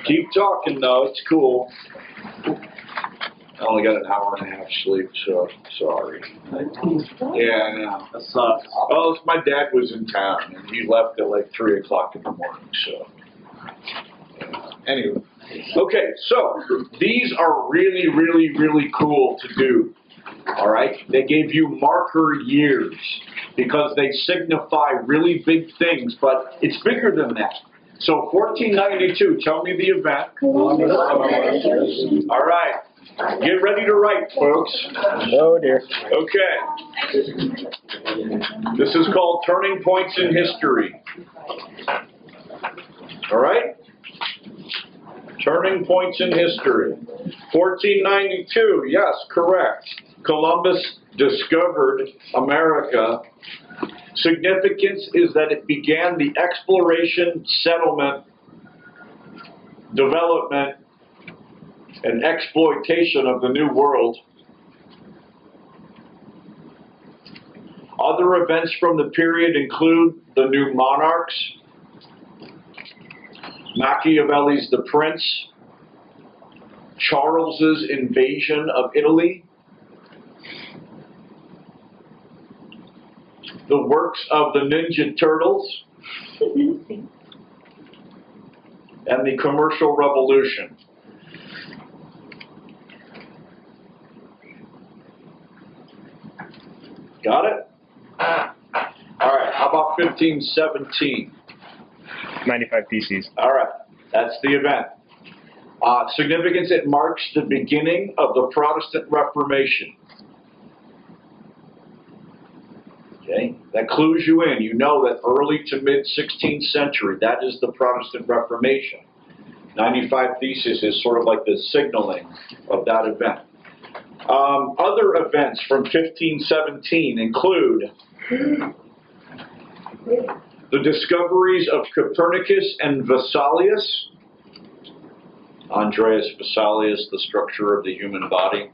Keep talking though, it's cool. I only got an hour and a half sleep, so sorry. Yeah, I know. That sucks. Oh, my dad was in town, and he left at like 3 o'clock in the morning, so. Anyway. Okay, so these are really, really, really cool to do. All right? They gave you marker years because they signify really big things, but it's bigger than that. So 1492, tell me the event. All right. Get ready to write, folks. Oh dear. Okay. This is called Turning Points in History. All right? Turning Points in History. 1492, yes, correct. Columbus discovered America. Significance is that it began the exploration, settlement, development, and exploitation of the New World. Other events from the period include the new monarchs, Machiavelli's The Prince, Charles's invasion of Italy, the works of the Ninja Turtles, and the Commercial Revolution. Got it? All right, how about 1517? 95 Theses. All right, that's the event. Significance, it marks the beginning of the Protestant Reformation. Okay, that clues you in. You know that early to mid 16th century, that is the Protestant Reformation. 95 Theses is sort of like the signaling of that event. Other events from 1517 include the discoveries of Copernicus and Vesalius. Andreas Vesalius, The Structure of the Human Body.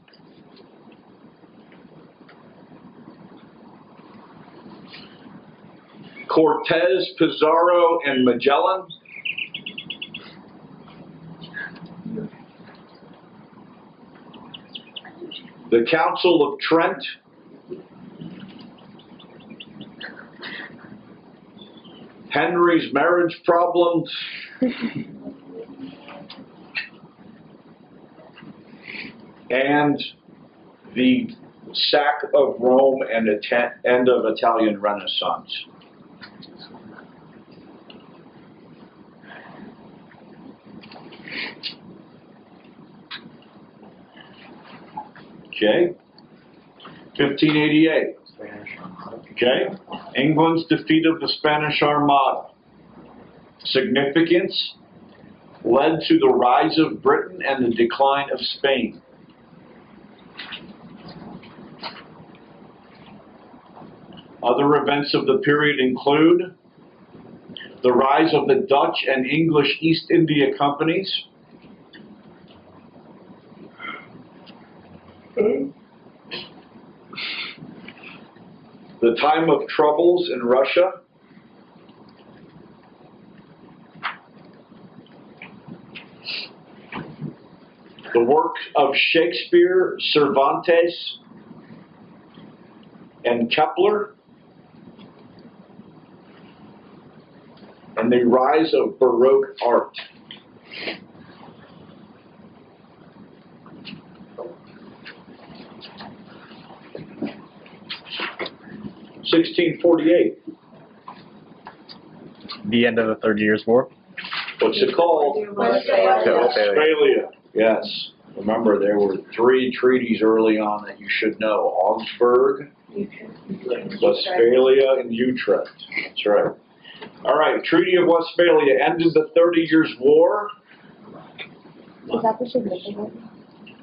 Cortez, Pizarro, and Magellan. The Council of Trent. Henry's marriage problems. And the sack of Rome and end of Italian Renaissance. Okay. 1588. Okay. England's defeat of the Spanish Armada. Significance led to the rise of Britain and the decline of Spain. Other events of the period include the rise of the Dutch and English East India Companies, the time of troubles in Russia, the work of Shakespeare, Cervantes, and Kepler, and the rise of Baroque art. (1648). The end of the 30 Years' War. What's it called? Westphalia. Yes. Remember, there were 3 treaties early on that you should know. Augsburg, Westphalia, and Utrecht. That's right. All right, Treaty of Westphalia ended the 30 Years' War. Is that the significance?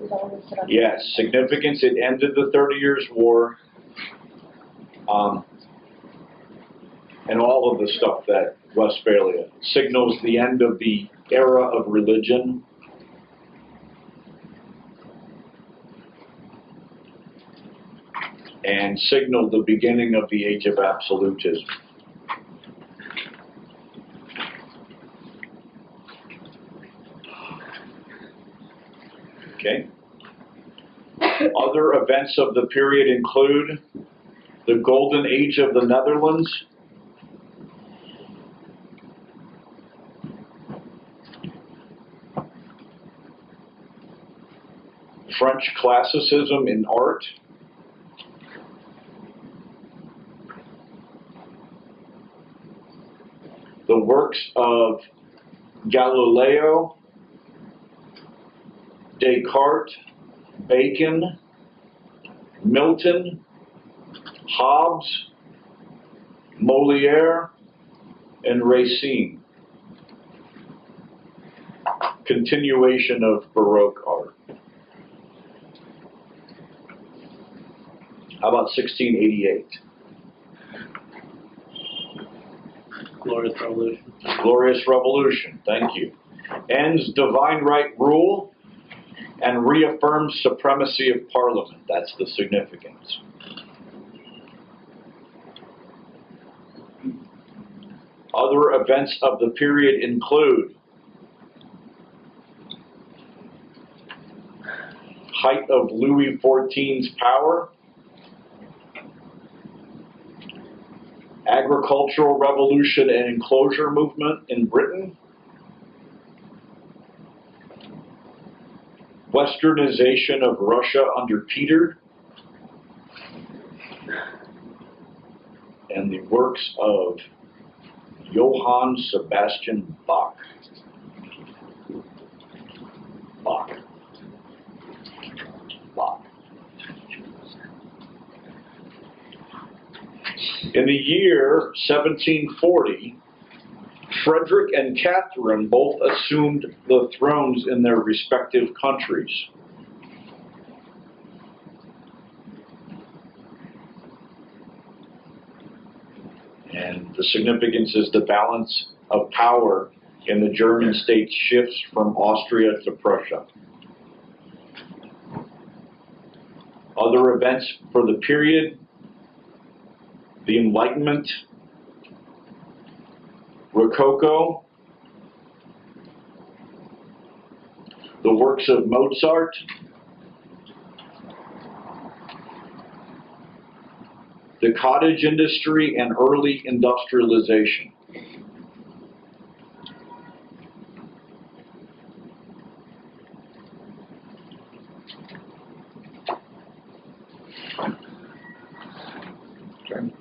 Is that what we said on? Yes, significance, it ended the 30 Years' War. And all of the stuff that Westphalia signals the end of the era of religion. and signaled the beginning of the age of absolutism. Okay. Other events of the period include the Golden Age of the Netherlands, French classicism in art, the works of Galileo, Descartes, Bacon, Milton, Hobbes, Molière, and Racine. Continuation of Baroque art. How about 1688? Glorious Revolution. Glorious Revolution, thank you. Ends divine right rule and reaffirms supremacy of Parliament. That's the significance. Other events of the period include height of Louis XIV's power, agricultural revolution and enclosure movement in Britain, westernization of Russia under Peter, and the works of Johann Sebastian Bach. Bach. In the year 1740, Frederick and Catherine both assumed the thrones in their respective countries. And the significance is the balance of power in the German states shifts from Austria to Prussia. Other events for the period: the Enlightenment, Rococo, the works of Mozart, the cottage industry and early industrialization. Okay.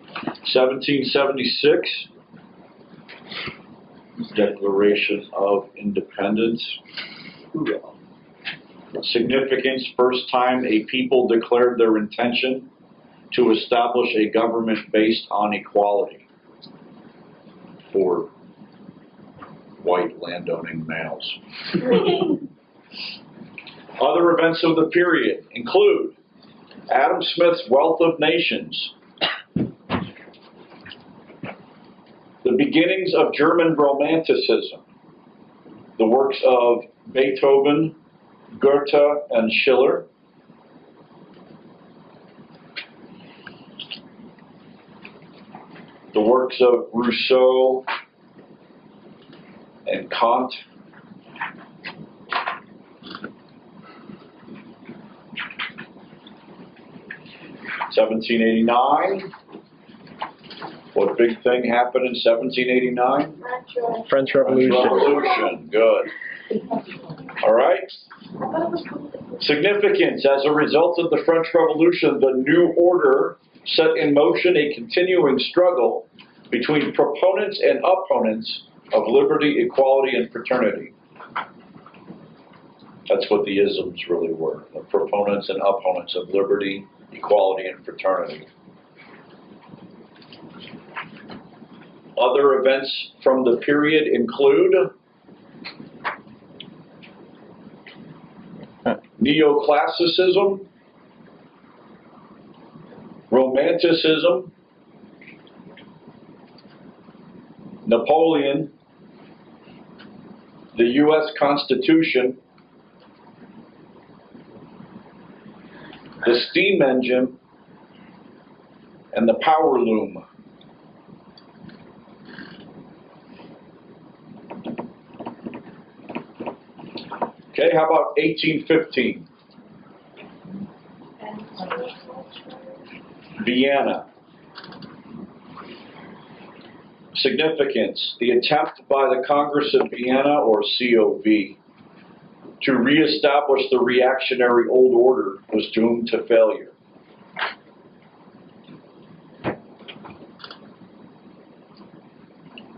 1776, Declaration of Independence. Significance: first time a people declared their intention to establish a government based on equality for white landowning males. Other events of the period include Adam Smith's Wealth of Nations, the beginnings of German Romanticism, the works of Beethoven, Goethe, and Schiller, the works of Rousseau and Kant, (1789). What big thing happened in 1789? French Revolution. Revolution. Good. All right. Significance: as a result of the French Revolution, the new order set in motion a continuing struggle between proponents and opponents of liberty, equality, and fraternity. That's what the isms really were, the proponents and opponents of liberty, equality, and fraternity. Other events from the period include neoclassicism, Romanticism, Napoleon, the U.S. Constitution, the steam engine, and the power loom. Okay, how about 1815? Vienna. Significance: the attempt by the Congress of Vienna, or COV, to reestablish the reactionary old order was doomed to failure.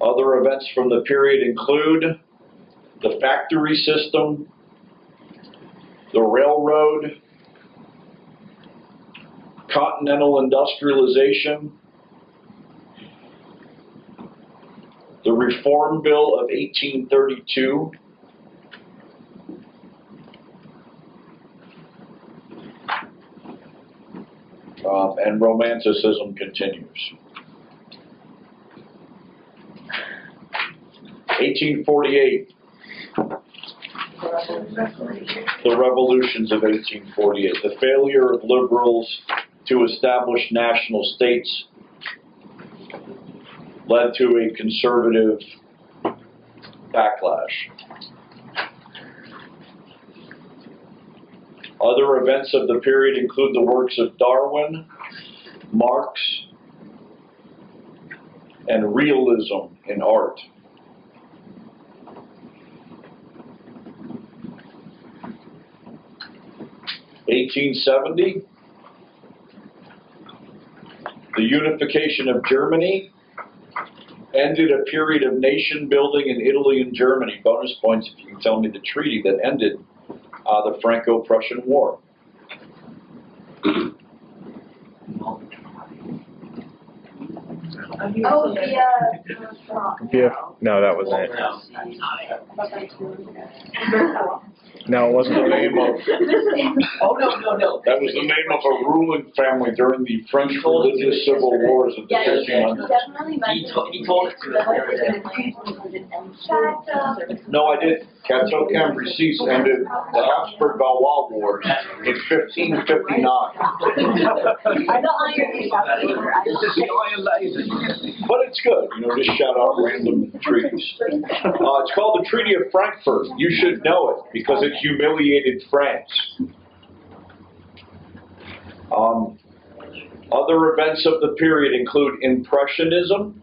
Other events from the period include the factory system, the railroad, continental industrialization, the Reform Bill of 1832, and Romanticism continues. 1848, the revolutions of 1848, the failure of liberals to establish national states led to a conservative backlash. Other events of the period include the works of Darwin, Marx, and realism in art. (1870), the unification of Germany ended a period of nation building in Italy and Germany. Bonus points if you can tell me the treaty that ended the Franco-Prussian War. Oh, Yeah. No, that wasn't it. No, it wasn't The the name of Oh, no. that was the name of a ruling family during the French religious civil wars of the 1500s. He told us to. No, I didn't. Cateau-Cambrésis ended the Habsburg-Gaulois Wars in 1559. But it's good, just shout out random treaties. It's called the Treaty of Frankfurt. You should know it because it humiliated France. Other events of the period include Impressionism,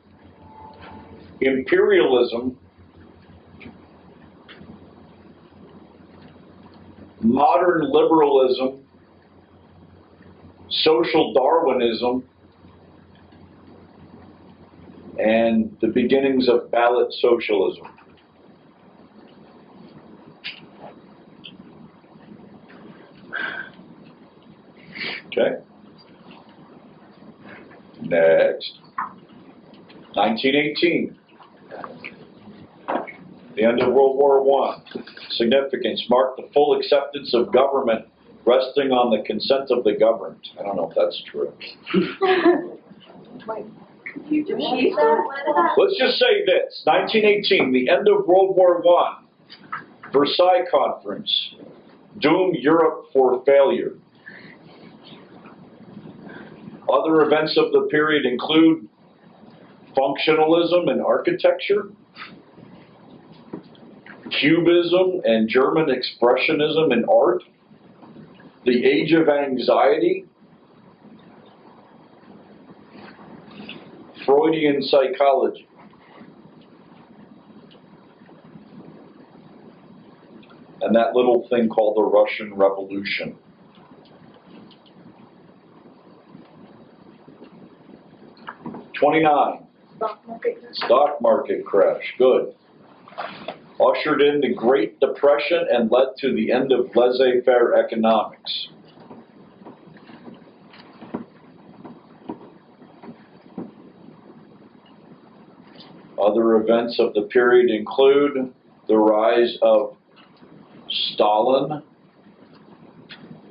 Imperialism, modern liberalism, social Darwinism, and the beginnings of ballot socialism. Okay. Next. 1918. The end of World War I. Significance: marked the full acceptance of government resting on the consent of the governed. I don't know if that's true. Let's just say this. 1918, the end of World War I. Versailles Conference. Doomed Europe for failure. Other events of the period include functionalism in architecture, Cubism and German Expressionism in art, the Age of Anxiety, Freudian psychology, and that little thing called the Russian Revolution. '29, stock market crash. Good. Ushered in the Great Depression and led to the end of laissez-faire economics. Other events of the period include the rise of Stalin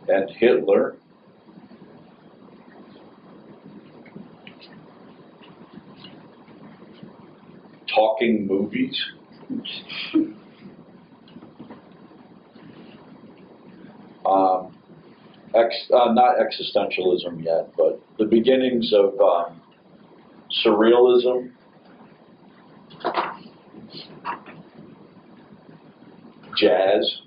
and Hitler, talking movies, not existentialism yet, but the beginnings of surrealism, jazz.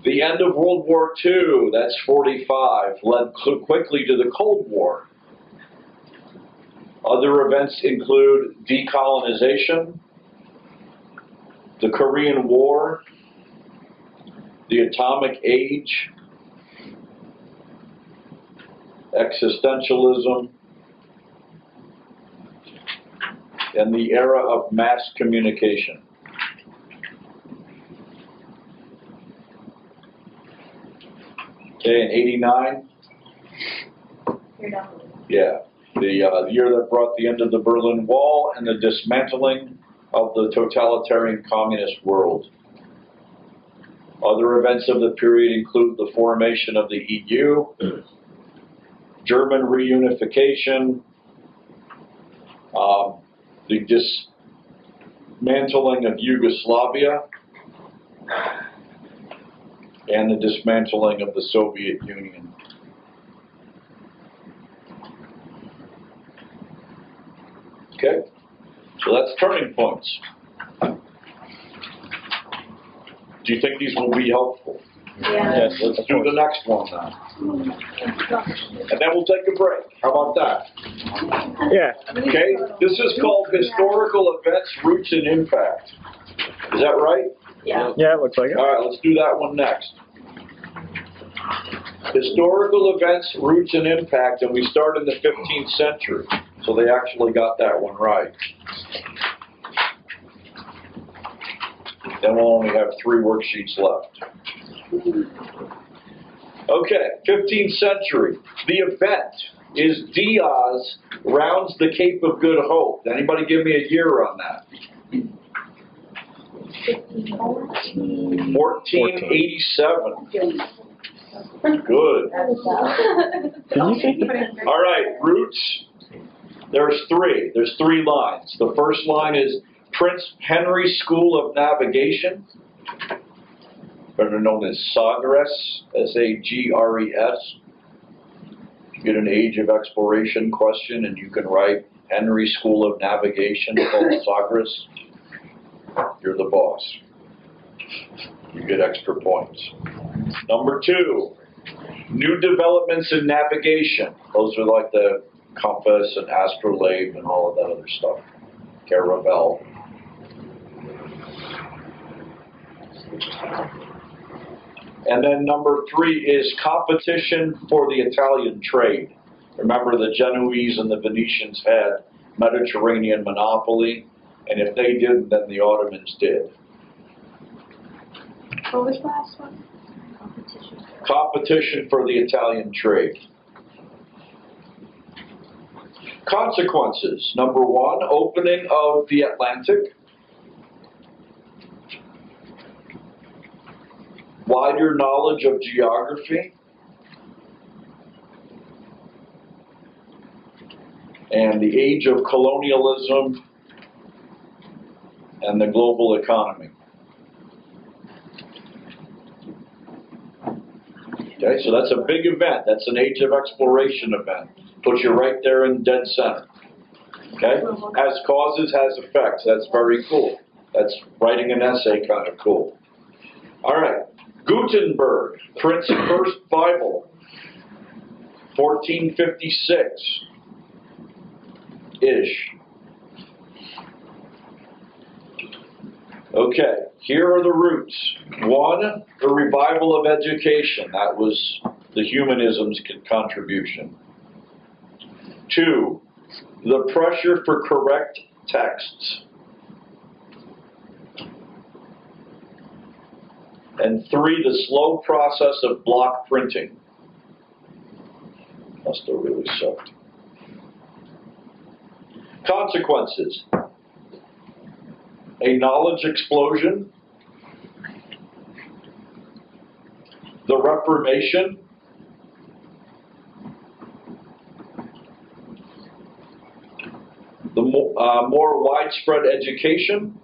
The end of World War II, that's 45, led quickly to the Cold War. Other events include decolonization, the Korean War, the atomic age, existentialism, and the era of mass communication. Okay, in 89, You're done. yeah, the year that brought the end of the Berlin Wall and the dismantling of the totalitarian communist world. Other events of the period include the formation of the EU, German reunification, the dismantling of Yugoslavia, and the dismantling of the Soviet Union. Okay, so that's turning points. Do you think these will be helpful? Yeah. Yes, Let's of do the course. next one now. And then we'll take a break. How about that? Yeah. Okay, this is called Historical Events, Roots, and Impact. Is that right? Yeah. Yeah, it looks like it. All right, let's do that one next. Historical Events, Roots, and Impact, and we start in the 15th century. So they actually got that one right. Then we'll only have 3 worksheets left. Okay, 15th century. The event is Diaz rounds the Cape of Good Hope. Anybody give me a year on that? 1487. Good. All right, roots. There's 3. There's 3 lines. The first line is Prince Henry School of Navigation, better known as Sagres, S-A-G-R-E-S. You get an Age of Exploration question, and you can write Henry School of Navigation called Sagres. You're the boss. You get extra points. Number 2, new developments in navigation. Those are like the compass and astrolabe and all of that other stuff. Caravelle. And then number 3 is competition for the Italian trade. Remember, the Genoese and the Venetians had Mediterranean monopoly, and if they didn't, then the Ottomans did. What was the last one? Competition. Competition for the Italian trade. Consequences. Number 1, opening of the Atlantic. Wider knowledge of geography. And the age of colonialism and the global economy. Okay, so that's a big event. That's an age of exploration event. Puts you right there in dead center. Okay? Has causes, has effects. That's very cool. That's writing an essay kind of cool. All right. Gutenberg prints first Bible, 1456-ish. Okay, here are the roots. 1, the revival of education. That was the humanism's contribution. 2, the pressure for correct texts. And 3, the slow process of block printing. Must have really sucked. Consequences. A knowledge explosion. The Reformation. The more widespread education.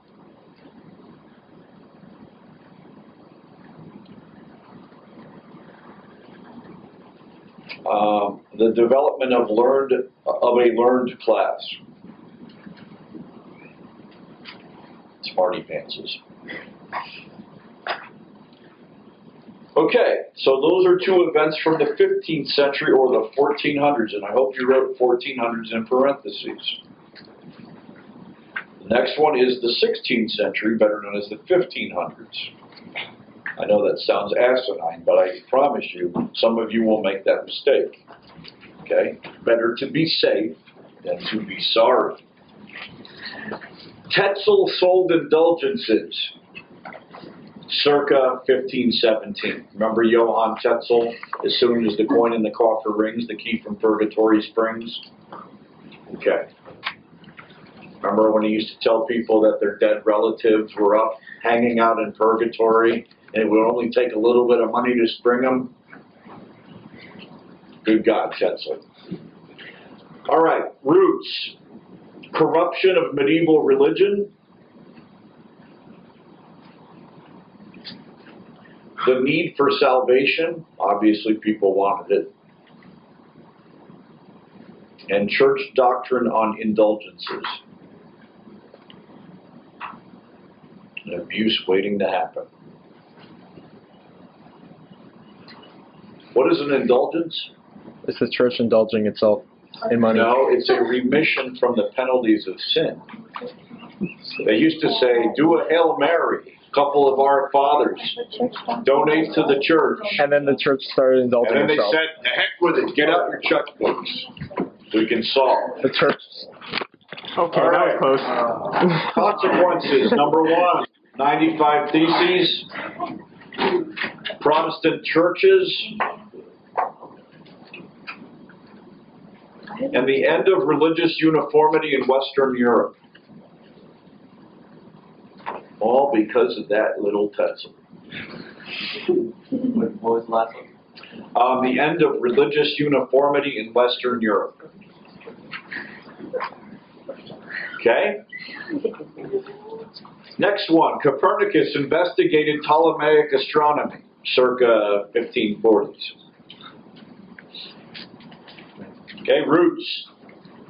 The development of a learned class. Smarty pantses. Okay, so those are two events from the 15th century or the 1400s, and I hope you wrote 1400s in parentheses. The next one is the 16th century, better known as the 1500s. I know that sounds asinine, but I promise you, some of you will make that mistake. Okay? Better to be safe than to be sorry. Tetzel sold indulgences, circa 1517. Remember Johann Tetzel? As soon as the coin in the coffer rings, the key from purgatory springs? Okay. Remember when he used to tell people that their dead relatives were up hanging out in purgatory, and it would only take a little bit of money to spring them? Good God, Tetzel. All right, roots. Corruption of medieval religion. The need for salvation. Obviously, people wanted it. And church doctrine on indulgences. An abuse waiting to happen. What is an indulgence? It's the church indulging itself in money. No, it's a remission from the penalties of sin. They used to say, do a Hail Mary, couple of Our Fathers, donate to the church. And then the church started indulging And then they itself. said, the heck with it, get out your checkbooks. We can solve. The church. Okay, All that right. was close. Consequences. Number 1, 95 Theses. Protestant churches. And the end of religious uniformity in Western Europe. All because of that little Tetzel. What was the last one? The end of religious uniformity in Western Europe. Okay? Next one, Copernicus investigated Ptolemaic astronomy, circa 1540s. Okay, roots.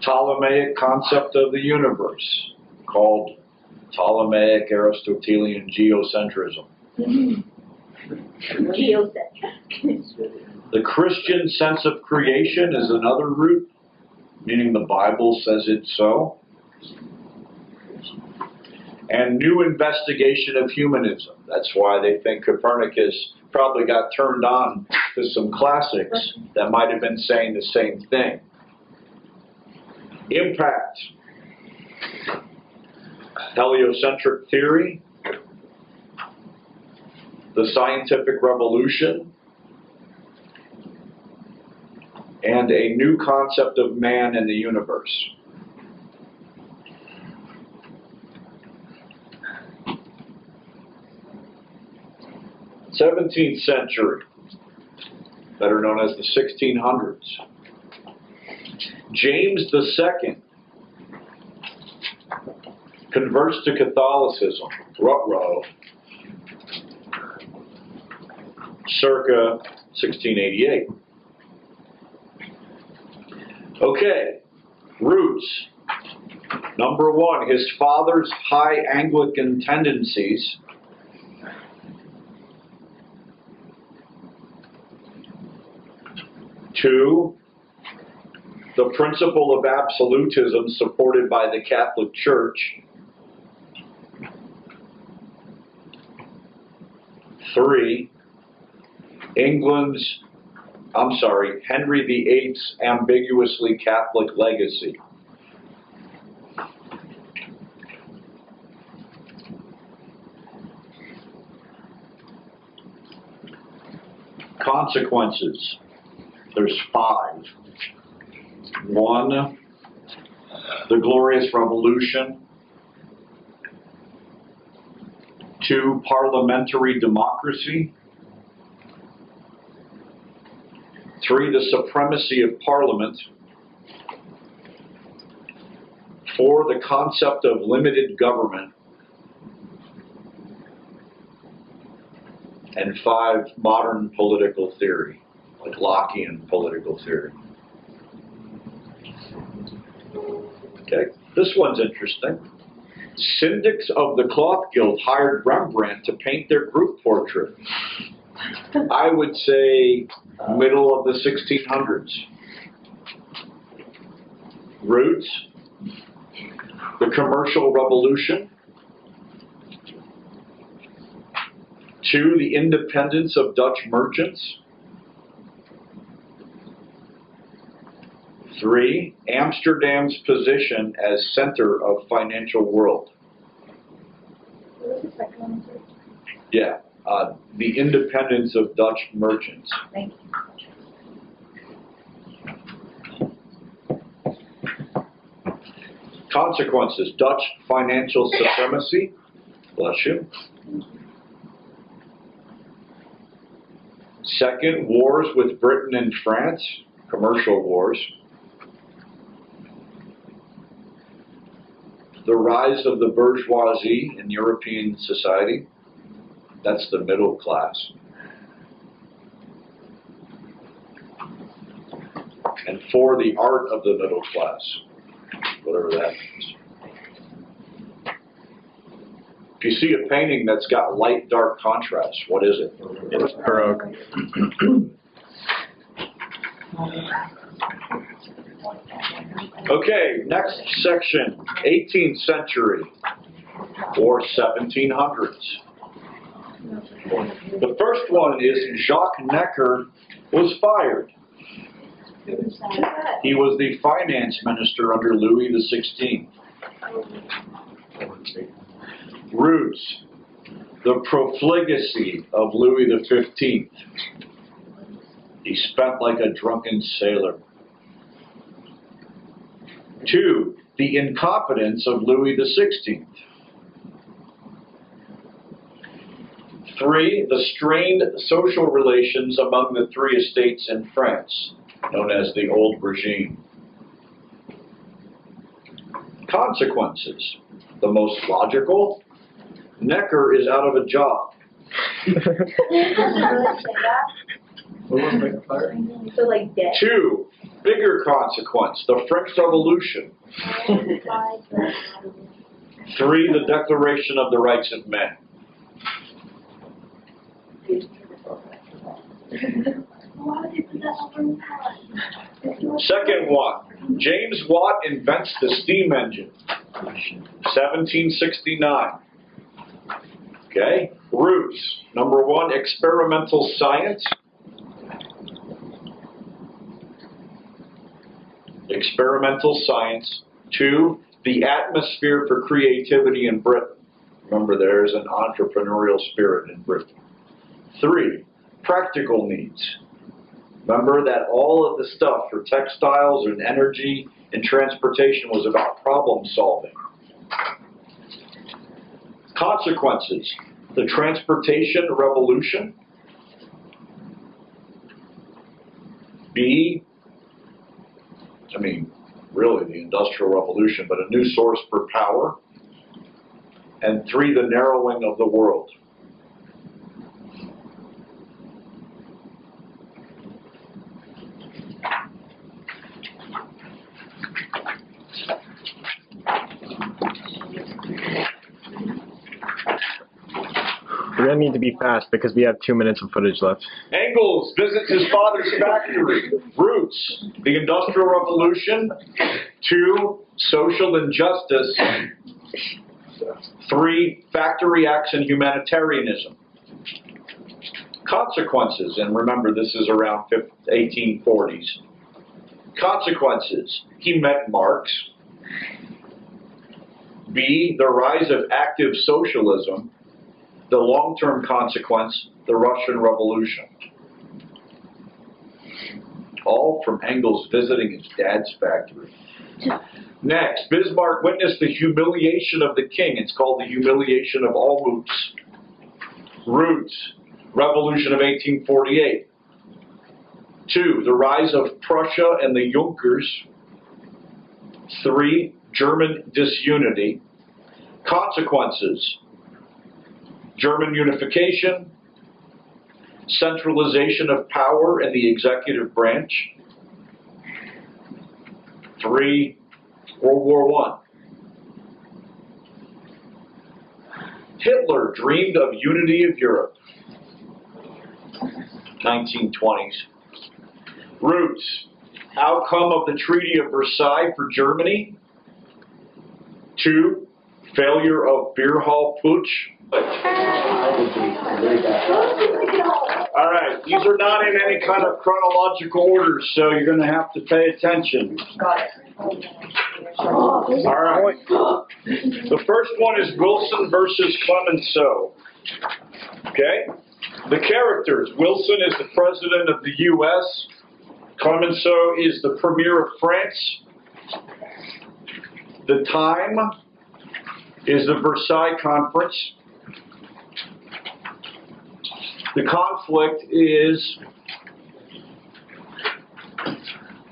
Ptolemaic concept of the universe, called Ptolemaic Aristotelian geocentrism. The Christian sense of creation is another root, meaning the Bible says it so. And new investigation of humanism. That's why they think Copernicus probably got turned on to some classics that might have been saying the same thing. Impact. Heliocentric theory. The scientific revolution. And a new concept of man and the universe. th century, better known as the 1600s. James II converts to Catholicism, ruh-roh, circa 1688. Okay, roots. Number 1, his father's high Anglican tendencies. Two, the principle of absolutism supported by the Catholic Church. 3, Henry VIII's ambiguously Catholic legacy. Consequences. There's 5. 1, the Glorious Revolution. 2, parliamentary democracy. 3, the supremacy of Parliament. 4, the concept of limited government. And 5, modern political theory. like Lockean political theory. Okay, this one's interesting. Syndics of the Cloth Guild hired Rembrandt to paint their group portrait. I would say middle of the 1600s. Roots, the Commercial Revolution. 2, the independence of Dutch merchants. 3, Amsterdam's position as center of financial world. What was the second one, sir? Yeah, the independence of Dutch merchants. Thank you. Consequences, Dutch financial supremacy. Bless you. Second, wars with Britain and France, commercial wars. The rise of the bourgeoisie in European society. That's the middle class. And 4, the art of the middle class, whatever that means. If you see a painting that's got light, dark contrast, what is it? It's Baroque. Okay, next section, 18th century or 1700s. The first one is Jacques Necker was fired. He was the finance minister under Louis XVI. Roots, the profligacy of Louis XV. He spent like a drunken sailor. 2, the incompetence of Louis XVI. 3, the strained social relations among the 3 estates in France, known as the Old Regime. Consequences, the most logical, Necker is out of a job. So like dead. 2, bigger consequence, the French Revolution. 3, the Declaration of the Rights of Men. Second one, James Watt invents the steam engine, 1769. Okay, roots, number 1, experimental science. Experimental science. 2, the atmosphere for creativity in Britain. Remember, there is an entrepreneurial spirit in Britain. 3, practical needs. Remember that all of the stuff for textiles and energy and transportation was about problem solving. Consequences, the transportation revolution. B, really the Industrial Revolution, but a new source for power. And 3, the narrowing of the world. We're going to need to be fast because we have 2 minutes of footage left. Engels visits his father's factory. Roots, the Industrial Revolution. 2, social injustice. 3, factory acts and humanitarianism. Consequences, and remember this is around 1840s. Consequences, he met Marx. B, the rise of active socialism. The long-term consequence, the Russian Revolution. All from Engels visiting his dad's factory. Next, Bismarck witnessed the humiliation of the king. It's called the humiliation of Olmütz. Roots, Revolution of 1848. 2, the rise of Prussia and the Junkers. 3, German disunity. Consequences, German unification. Centralization of power in the executive branch. 3, World War I. Hitler dreamed of unity of Europe. 1920s. Roots. Outcome of the Treaty of Versailles for Germany. 2, failure of beer hall putsch. All right, these are not in any kind of chronological order, so you're going to have to pay attention. All right. The first one is Wilson versus Clemenceau. Okay? The characters. Wilson is the president of the U.S. Clemenceau is the premier of France. The time is the Versailles Conference. The conflict is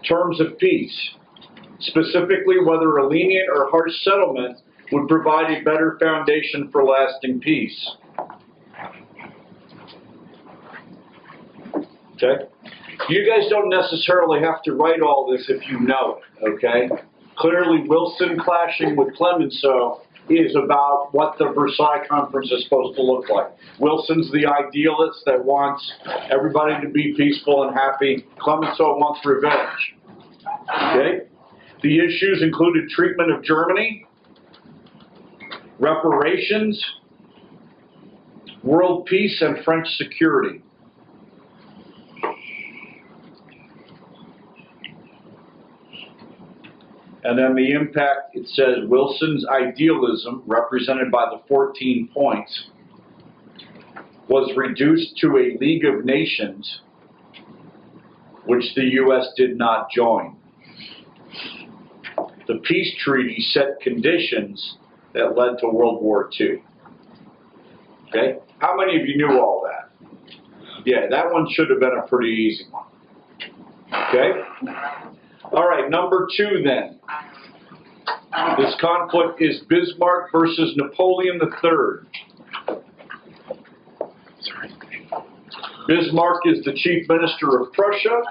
terms of peace, specifically whether a lenient or harsh settlement would provide a better foundation for lasting peace. Okay? You guys don't necessarily have to write all this if you know it, okay? Clearly, Wilson clashing with Clemenceau is about what the Versailles Conference is supposed to look like. Wilson's the idealist that wants everybody to be peaceful and happy. Clemenceau wants revenge. Okay? The issues included treatment of Germany, reparations, world peace, and French security. And then the impact, it says, Wilson's idealism, represented by the 14 points, was reduced to a League of Nations, which the U.S. did not join. The peace treaty set conditions that led to World War II. Okay? How many of you knew all that? Yeah, that one should have been a pretty easy one. Okay? All right, number 2 then. This conflict is Bismarck versus Napoleon III. Bismarck is the chief minister of Prussia.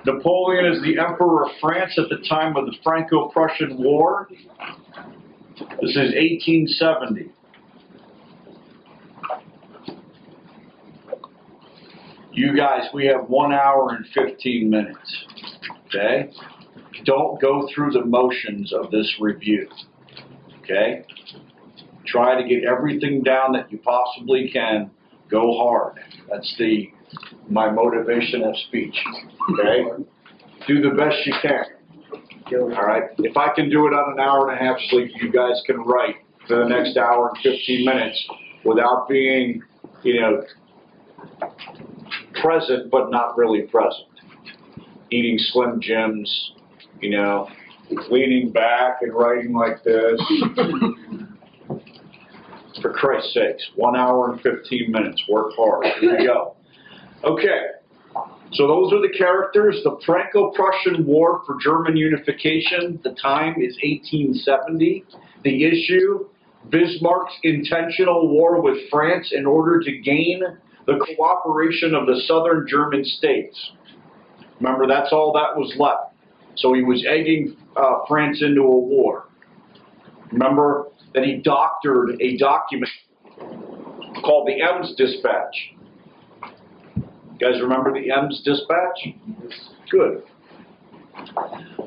Napoleon is the emperor of France at the time of the Franco-Prussian War. This is 1870. You guys, we have 1 hour and 15 minutes. Okay? Don't go through the motions of this review. Okay? Try to get everything down that you possibly can. Go hard. That's my motivation of speech. Okay? Do the best you can. All right? If I can do it on an hour and a half sleep, you guys can write for the next hour and 15 minutes without being, present but not really present. Eating Slim Jims, leaning back and writing like this. For Christ's sakes, 1 hour and 15 minutes. Work hard. Here we go. Okay. So those are the characters. The Franco-Prussian War for German unification. The time is 1870. The issue, Bismarck's intentional war with France in order to gain the cooperation of the southern German states. Remember, that's all that was left. So he was egging France into a war. Remember that he doctored a document called the Ems Dispatch. You guys remember the Ems Dispatch? Good.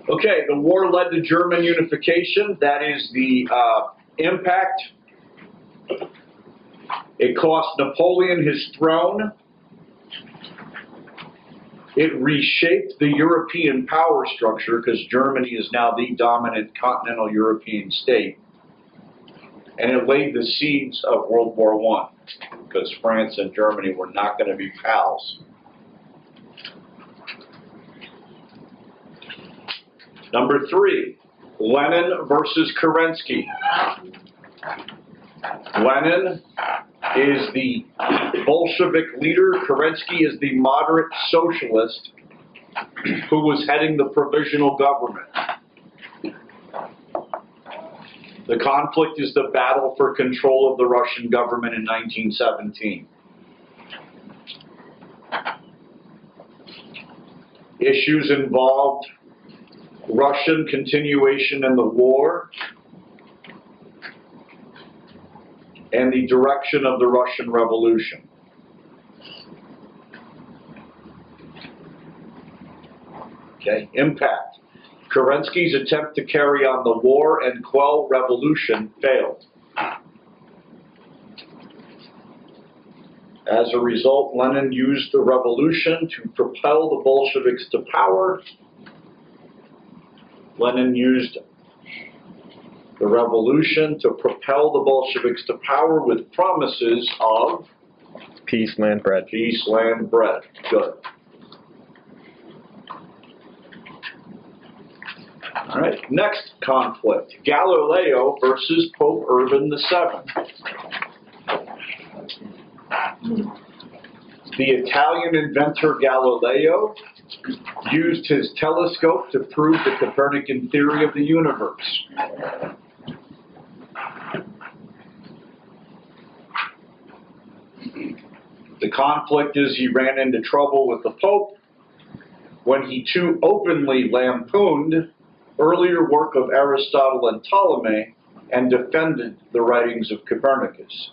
Okay, the war led to German unification. That is the impact. It cost Napoleon his throne. It reshaped the European power structure because Germany is now the dominant continental European state. And it laid the seeds of World War I because France and Germany were not going to be pals. Number 3, Lenin versus Kerensky. Lenin is the Bolshevik leader. Kerensky is the moderate socialist who was heading the provisional government. The conflict is the battle for control of the Russian government in 1917. Issues involved Russian continuation in the war and the direction of the Russian Revolution. Okay, impact. Kerensky's attempt to carry on the war and quell revolution failed. As a result, Lenin used the revolution to propel the Bolsheviks to power. Lenin used the revolution to propel the Bolsheviks to power with promises of Peace, land, bread. peace, land, bread. Good. All right, next conflict, Galileo versus Pope Urban VII. The Italian inventor Galileo used his telescope to prove the Copernican theory of the universe. The conflict is he ran into trouble with the Pope when he too openly lampooned earlier work of Aristotle and Ptolemy and defended the writings of Copernicus.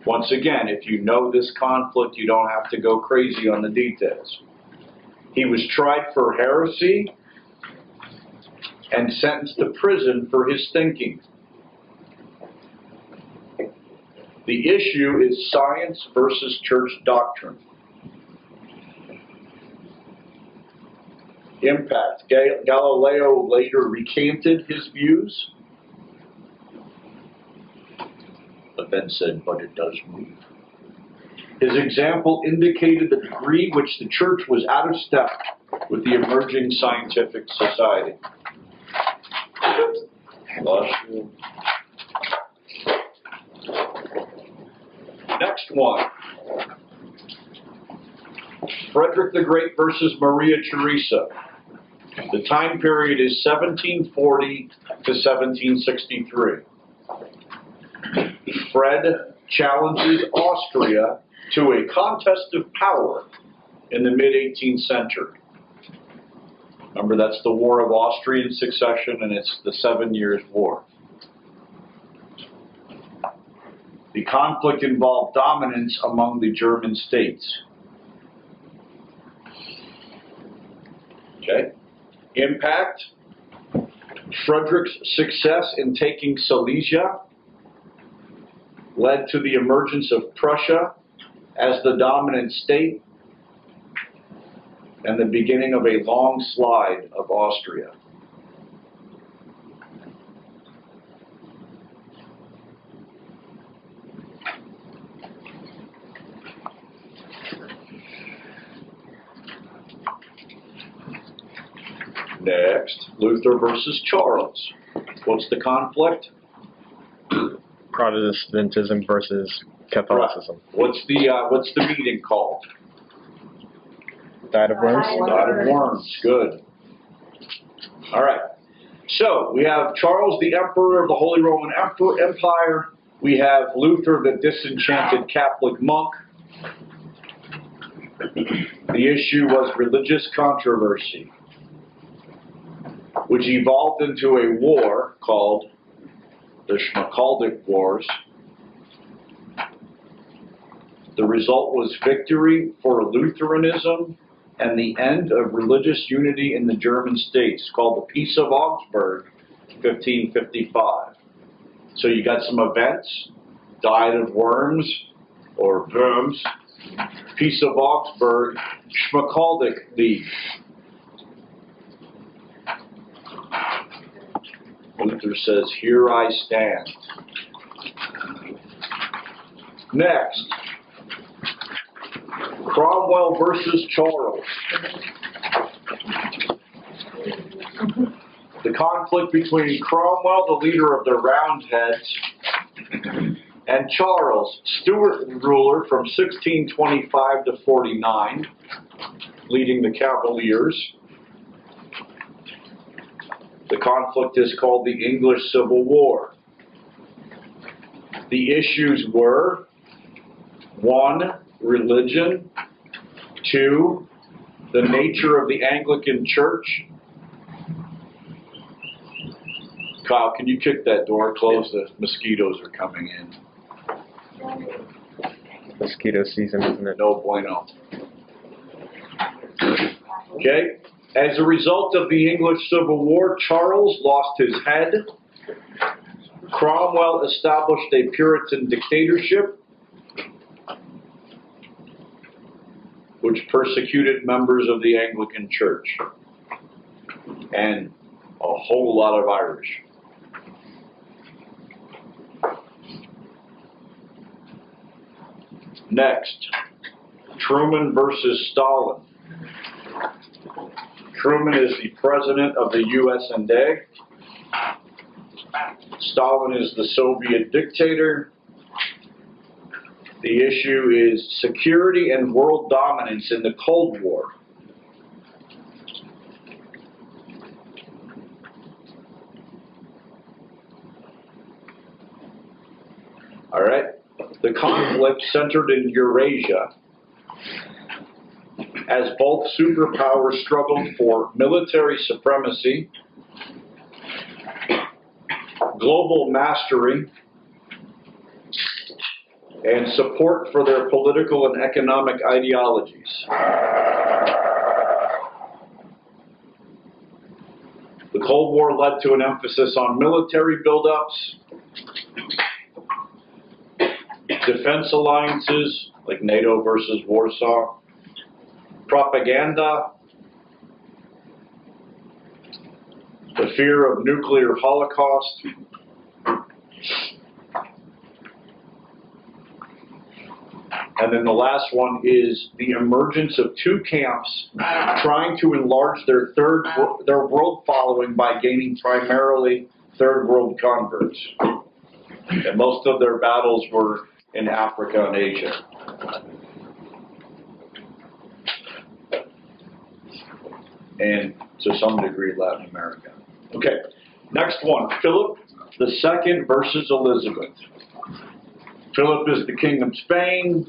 Once again, if you know this conflict, you don't have to go crazy on the details. He was tried for heresy and sentenced to prison for his thinking. The issue is science versus church doctrine. Impact. Galileo later recanted his views, but then said, but it does move. His example indicated the degree which the church was out of step with the emerging scientific society. Next one. Frederick the Great versus Maria Theresa. The time period is 1740 to 1763. Fred challenges Austria to a contest of power in the mid-18th century. Remember, that's the War of Austrian Succession, and it's the 7 Years' War. The conflict involved dominance among the German states. Okay. Impact. Frederick's success in taking Silesia led to the emergence of Prussia as the dominant state and the beginning of a long slide of Austria. Next, Luther versus Charles. What's the conflict? Protestantism versus Catholicism. What's the meeting called? Diet of Worms? Diet of Worms. Good. All right. So we have Charles, the Emperor of the Holy Roman Empire. We have Luther, the disenchanted Catholic monk. The issue was religious controversy, which evolved into a war called the Schmalkaldic Wars. The result was victory for Lutheranism and the end of religious unity in the German states, called the Peace of Augsburg, 1555. So you got some events: Diet of Worms, or Worms, Peace of Augsburg, Schmalkaldic League. Luther says, "Here I stand." Next, Cromwell versus Charles. The conflict between Cromwell, the leader of the Roundheads, and Charles, Stuart ruler from 1625 to 49, leading the Cavaliers. The conflict is called the English Civil War. The issues were: 1, religion; 2, the nature of the Anglican Church. Kyle, can you kick that door closed? The mosquitoes are coming in. Mosquito season, isn't it? No bueno. Okay. As a result of the English Civil War, Charles lost his head. Cromwell established a Puritan dictatorship, which persecuted members of the Anglican Church and a whole lot of Irish. Next, Truman versus Stalin. Truman is the president of the US&A. Stalin is the Soviet dictator. The issue is security and world dominance in the Cold War. All right. The conflict centered in Eurasia as both superpowers struggled for military supremacy, global mastery, and support for their political and economic ideologies. The Cold War led to an emphasis on military buildups, defense alliances like NATO versus Warsaw, propaganda, the fear of nuclear holocaust, and then the last one is the emergence of two camps trying to enlarge their world following by gaining primarily third world converts. And most of their battles were in Africa and Asia. And to some degree Latin America. Okay, next one, Philip II versus Elizabeth. Philip is the king of Spain,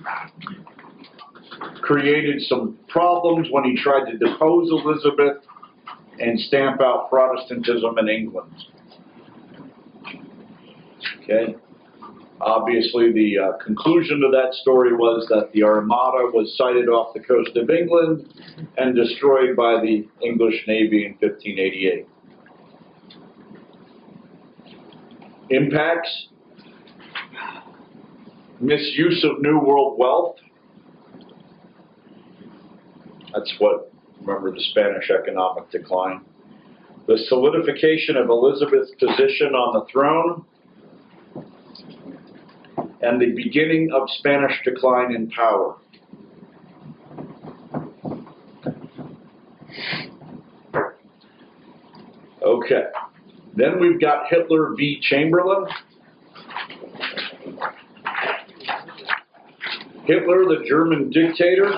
created some problems when he tried to depose Elizabeth and stamp out Protestantism in England. Okay. Obviously, the conclusion to that story was that the Armada was sighted off the coast of England and destroyed by the English Navy in 1588. Impacts: misuse of New World wealth. That's what, remember, the Spanish economic decline. The solidification of Elizabeth's position on the throne, and the beginning of Spanish decline in power. Okay, then we've got Hitler v. Chamberlain. Hitler, the German dictator,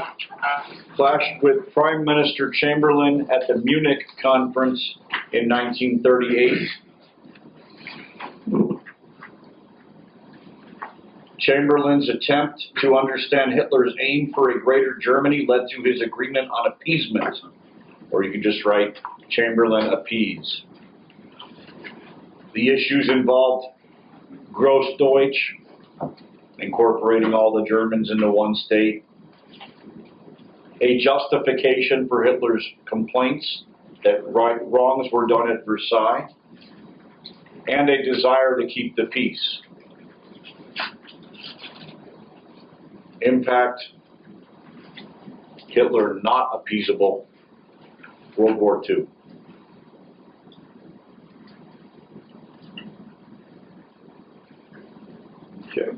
clashed with Prime Minister Chamberlain at the Munich Conference in 1938. Chamberlain's attempt to understand Hitler's aim for a greater Germany led to his agreement on appeasement, or you can just write Chamberlain appease. The issues involved Grossdeutsch, incorporating all the Germans into one state, a justification for Hitler's complaints that wrongs were done at Versailles, and a desire to keep the peace. Impact: Hitler not appeasable, World War II. Okay.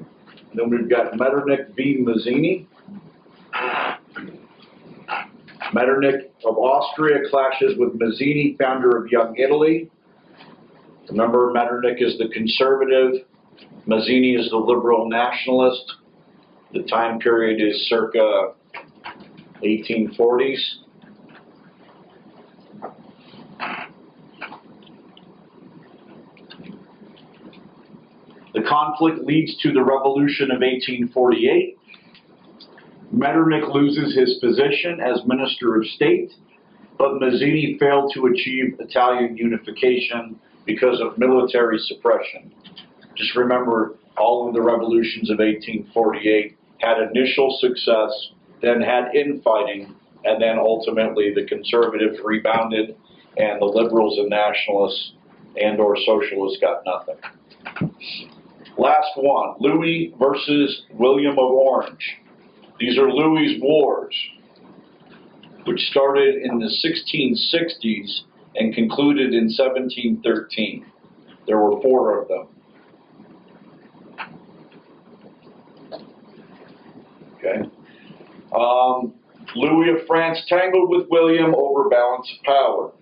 Then we've got Metternich v. Mazzini. Metternich of Austria clashes with Mazzini, founder of Young Italy. Remember, Metternich is the conservative, Mazzini is the liberal nationalist. The time period is circa 1840s. The conflict leads to the Revolution of 1848. Metternich loses his position as Minister of State, but Mazzini failed to achieve Italian unification because of military suppression. Just remember, all of the revolutions of 1848 had initial success, then had infighting, and then ultimately the conservatives rebounded, and the liberals and nationalists and/or socialists got nothing. Last one, Louis versus William of Orange. These are Louis's wars, which started in the 1660s and concluded in 1713. There were 4 of them. Okay. Louis of France tangled with William over balance of power.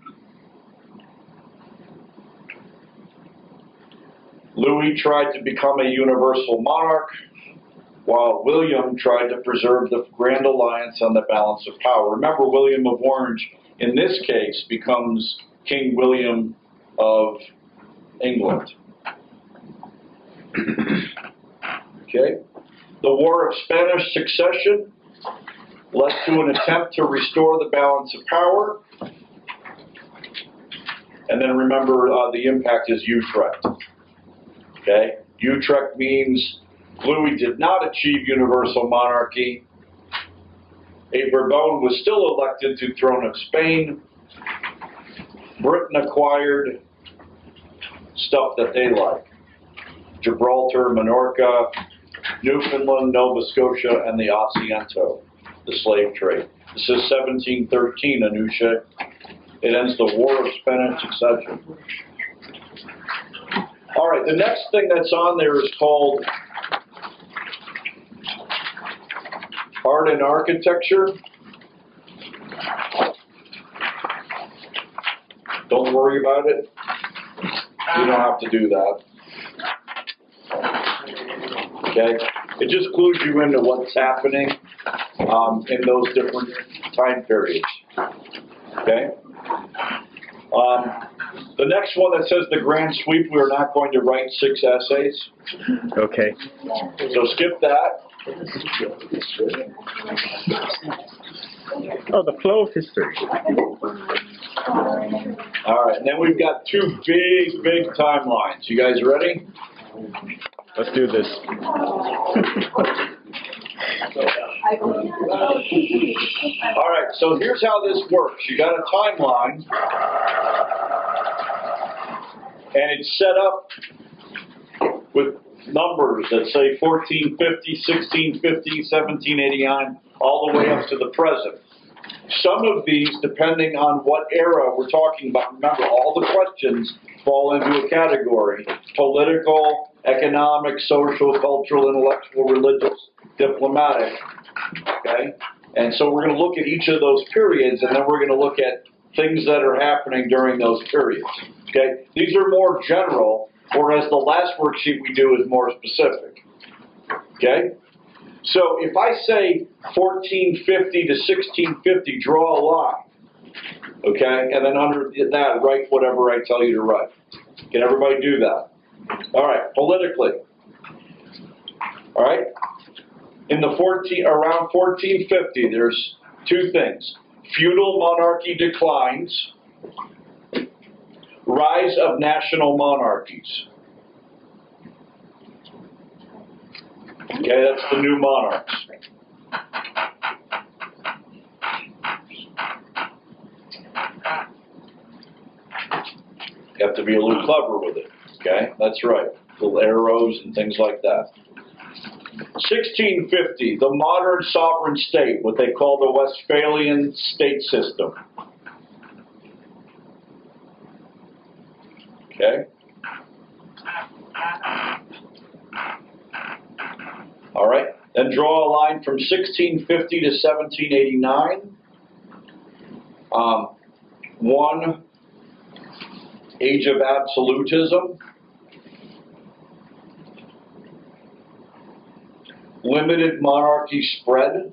Louis tried to become a universal monarch, while William tried to preserve the Grand Alliance on the balance of power. Remember, William of Orange, in this case, becomes King William of England. Okay? The War of Spanish Succession led to an attempt to restore the balance of power. And then remember, the impact is Utrecht. Okay? Utrecht means Louis did not achieve universal monarchy. A Bourbon was still elected to the throne of Spain. Britain acquired stuff that they like. Gibraltar, Minorca, Newfoundland, Nova Scotia, and the Asiento, the slave trade. This is 1713, Anusha. It ends the War of Spanish Succession. All right, the next thing that's on there is called Art and Architecture. Don't worry about it. You don't have to do that. Okay? It just clues you into what's happening in those different time periods. Okay? The next one that says the grand sweep, we're not going to write 6 essays. Okay. So skip that. Oh, the flow of history. All right, and then we've got 2 big timelines. You guys ready? Let's do this. All right, so here's how this works. You got a timeline, and it's set up with numbers that say 1450, 1650, 1789, all the way up to the present. Some of these, depending on what era we're talking about, remember, all the questions fall into a category: political, economic, social, cultural, intellectual, religious, diplomatic. Okay? And so we're going to look at each of those periods, and then we're going to look at things that are happening during those periods. Okay? These are more general, whereas the last worksheet we do is more specific. Okay? So if I say 1450 to 1650, draw a line. Okay? And then under that, write whatever I tell you to write. Can everybody do that? All right, politically. All right? In the around 1450, there's 2 things. Feudal monarchy declines, rise of national monarchies. Okay, that's the new monarchs. You have to be a little clever with it. Okay, that's right. Little arrows and things like that. 1650, the modern sovereign state, what they call the Westphalian state system. Okay? All right, then draw a line from 1650 to 1789. 1, age of absolutism. Limited monarchy spread.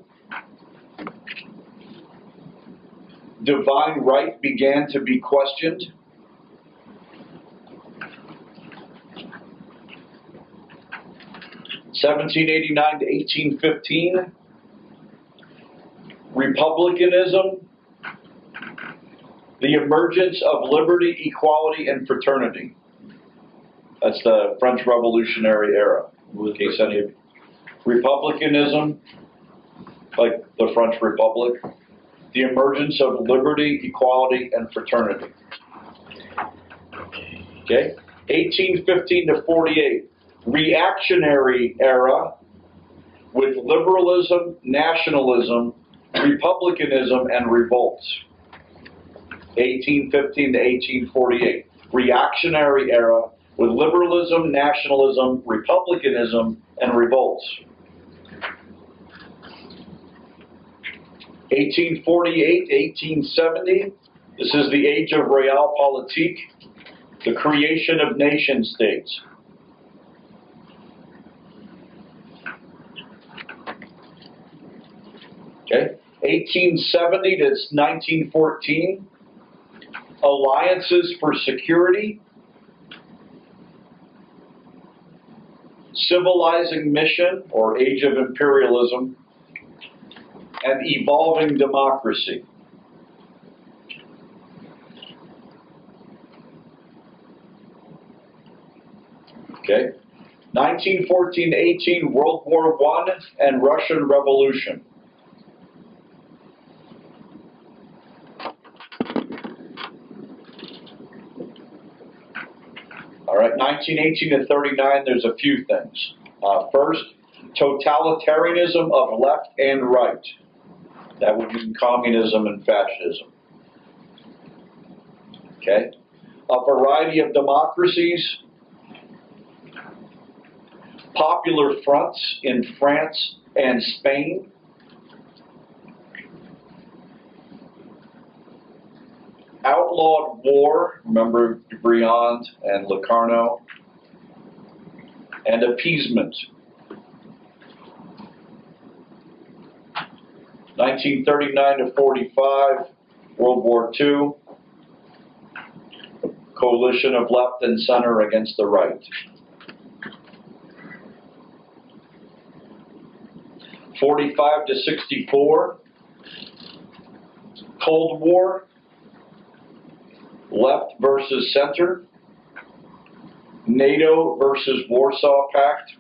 Divine right began to be questioned. (1789 to 1815), Republicanism, the emergence of liberty, equality, and fraternity. That's the French Revolutionary era. In case any of you. Republicanism, like the French Republic, the emergence of liberty, equality, and fraternity. Okay? 1815 to 48, reactionary era with liberalism, nationalism, republicanism, and revolts. 1815 to 1848, reactionary era with liberalism, nationalism, republicanism, and revolts. 1848 to 1870, this is the age of realpolitik, the creation of nation states. Okay, 1870 to 1914, alliances for security, civilizing mission, or age of imperialism, and evolving democracy. Okay, 1914 to 18, World War I and Russian Revolution. All right, 1918 to 39, there's a few things. First, totalitarianism of left and right. That would mean communism and fascism. Okay? A variety of democracies. Popular fronts in France and Spain. Outlawed war, remember Briand and Locarno. And appeasement. 1939 to 45, World War II, coalition of left and center against the right. 45 to 64, Cold War, left versus center, NATO versus Warsaw Pact.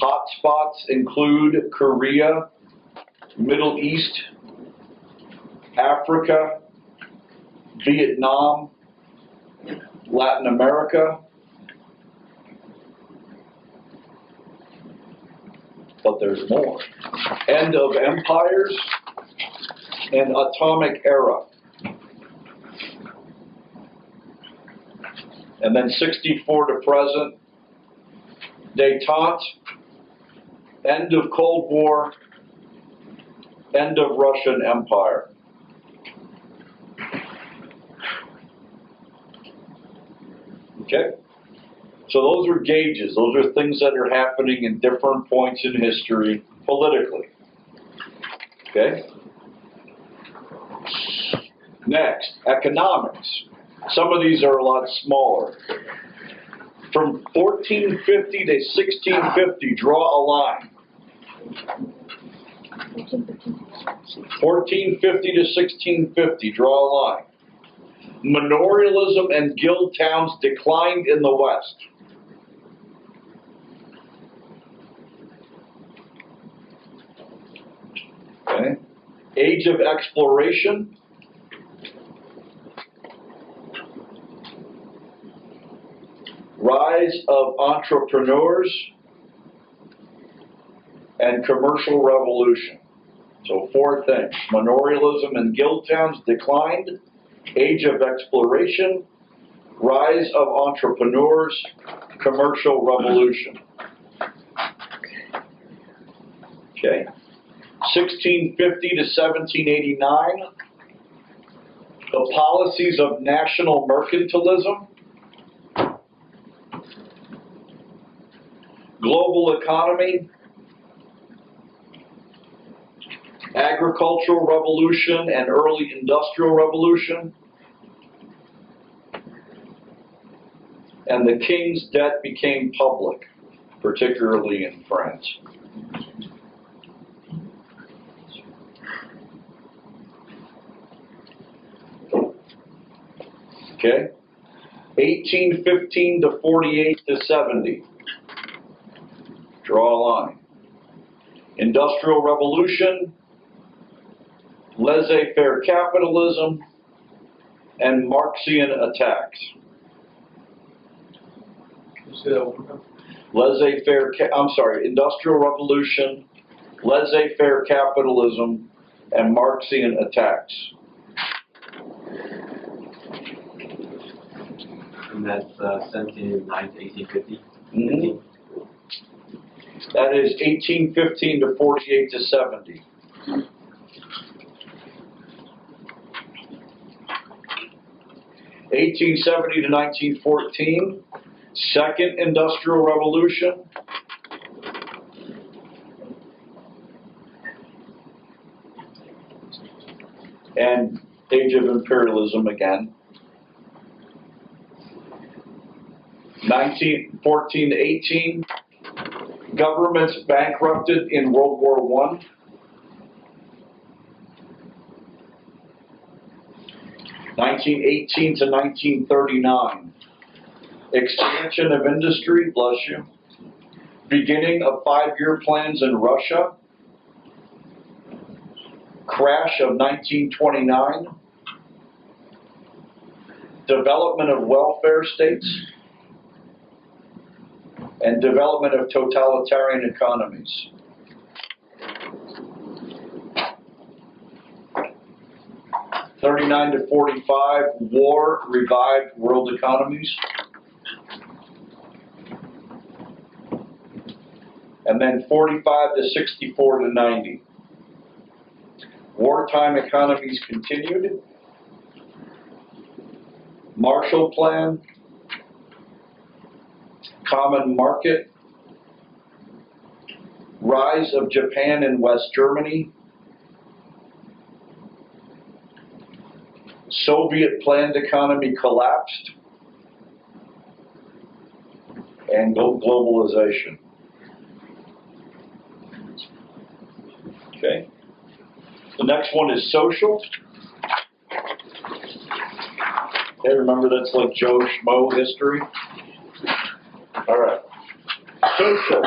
Hotspots include Korea, Middle East, Africa, Vietnam, Latin America. But there's more. End of empires and atomic era. And then 64 to present, détente, end of Cold War, end of Russian Empire. Okay? So those are gauges. Those are things that are happening in different points in history politically. Okay? Next, economics. Some of these are a lot smaller. From 1450 to 1650, draw a line. 1450 to 1650, draw a line. Manorialism and guild towns declined in the West. Okay. Age of exploration. Rise of entrepreneurs and commercial revolution. So 4 things. Manorialism and guild towns declined. Age of exploration. Rise of entrepreneurs. Commercial revolution. Okay. 1650 to 1789. The policies of national mercantilism. Global economy, agricultural revolution and early industrial revolution, and the king's debt became public, particularly in France. Okay? 1815 to 48 to 70. Draw a line. Industrial Revolution, laissez-faire capitalism, and Marxian attacks. Industrial Revolution, laissez-faire capitalism, and Marxian attacks. And that's 1709 to 1850. Mm-hmm. That is 1815 to 48 to 70. (1870 to 1914), Second Industrial Revolution. And Age of Imperialism again. 1914 to 18, governments bankrupted in World War I. 1918 to 1939, expansion of industry, bless you, beginning of 5-year plans in Russia, crash of 1929, development of welfare states, and development of totalitarian economies. (39 to 45), war revived world economies. And then 45 to 64 to 90. Wartime economies continued. Marshall Plan, Common Market, rise of Japan and West Germany, Soviet planned economy collapsed, and globalization. Okay. The next one is social. Okay, remember that's like Joe Schmo history. All right. Social.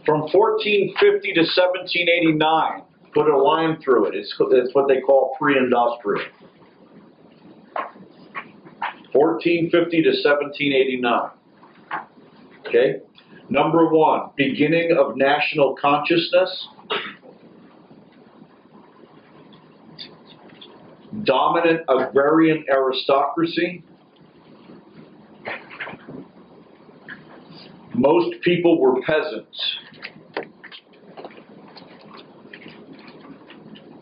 From 1450 to 1789, put a line through it. It's what they call pre-industrial. 1450 to 1789. Okay? Number 1, beginning of national consciousness. Dominant agrarian aristocracy. Most people were peasants.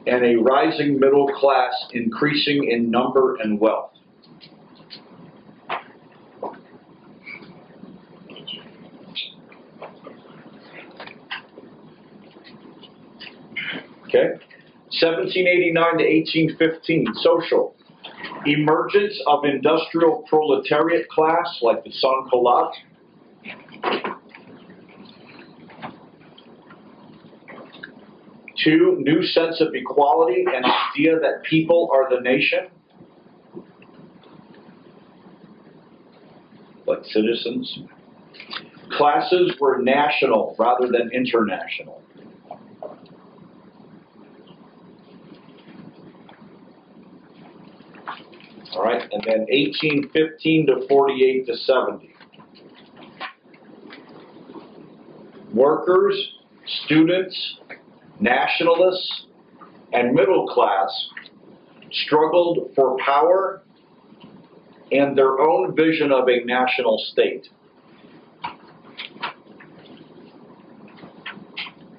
And a rising middle class increasing in number and wealth. Okay? 1789 to 1815, social. Emergence of industrial proletariat class like the sans-culottes. Two, new sense of equality and idea that people are the nation, like citizens. Classes were national rather than international. All right, and then 1815 to 48 to 70. Workers, students, nationalists, and middle class struggled for power and their own vision of a national state.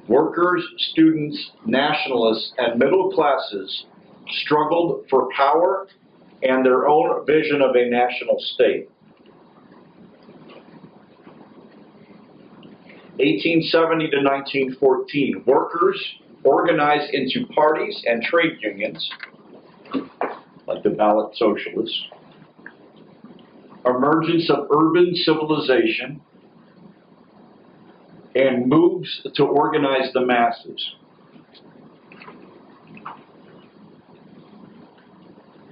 Workers, students, nationalists, and middle classes struggled for power and their own vision of a national state. 1870 to 1914, workers organized into parties and trade unions, like the ballot socialists. Emergence of urban civilization and moves to organize the masses.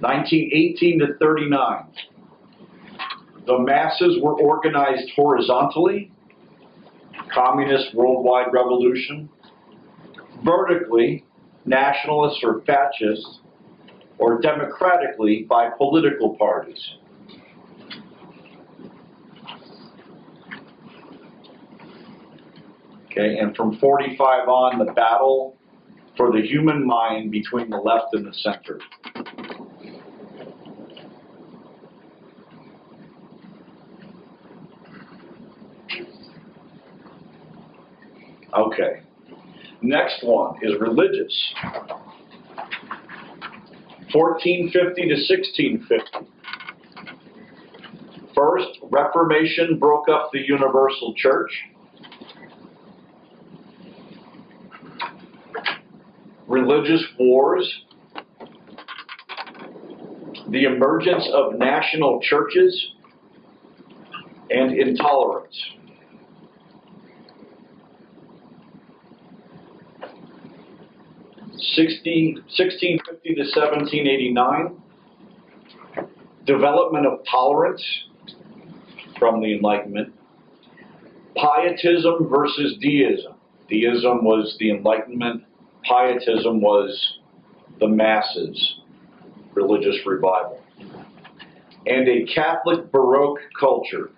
1918 to 39. The masses were organized horizontally, communist worldwide revolution, vertically, nationalists or fascists, or democratically by political parties. Okay, and from 45 on, the battle for the human mind between the left and the center. Okay, next one is religious. 1450 to 1650. First, Reformation broke up the universal church. Religious wars. The emergence of national churches and intolerance. '1650 to 1789, development of tolerance from the Enlightenment, pietism versus deism. Deism was the Enlightenment, pietism was the masses, religious revival, and a Catholic Baroque culture.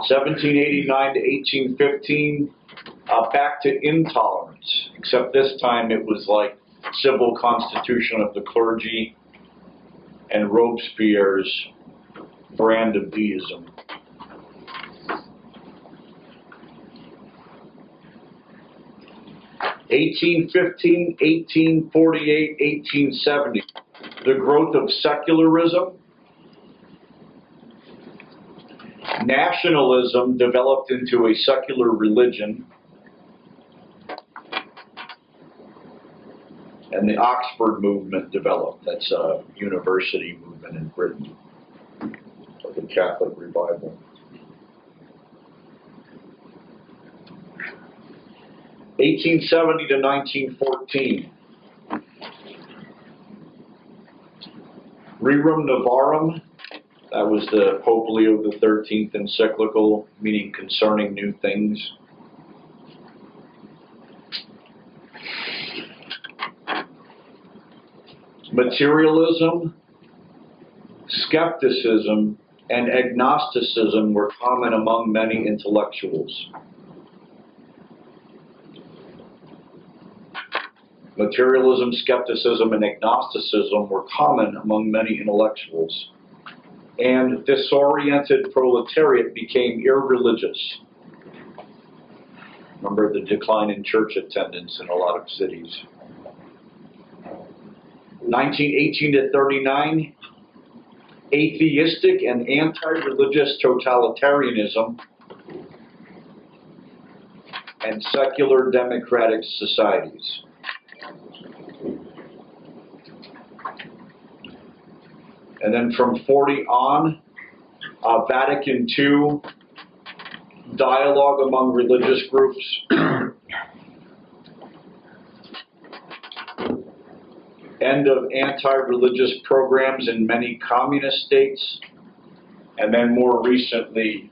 (1789 to 1815), back to intolerance, except this time it was like civil constitution of the clergy and Robespierre's brand of deism. (1815, 1848, 1870), the growth of secularism. Nationalism developed into a secular religion, and the Oxford movement developed. That's a university movement in Britain, like the Catholic revival. 1870 to 1914. Rerum Novarum. That was the Pope Leo XIII encyclical, meaning concerning new things. Materialism, skepticism, and agnosticism were common among many intellectuals. Materialism, skepticism, and agnosticism were common among many intellectuals. And disoriented proletariat became irreligious. Remember the decline in church attendance in a lot of cities. 1918 to 39, atheistic and anti-religious totalitarianism and secular democratic societies. And then from 40 on, Vatican II, dialogue among religious groups. End of anti-religious programs in many communist states. And then more recently,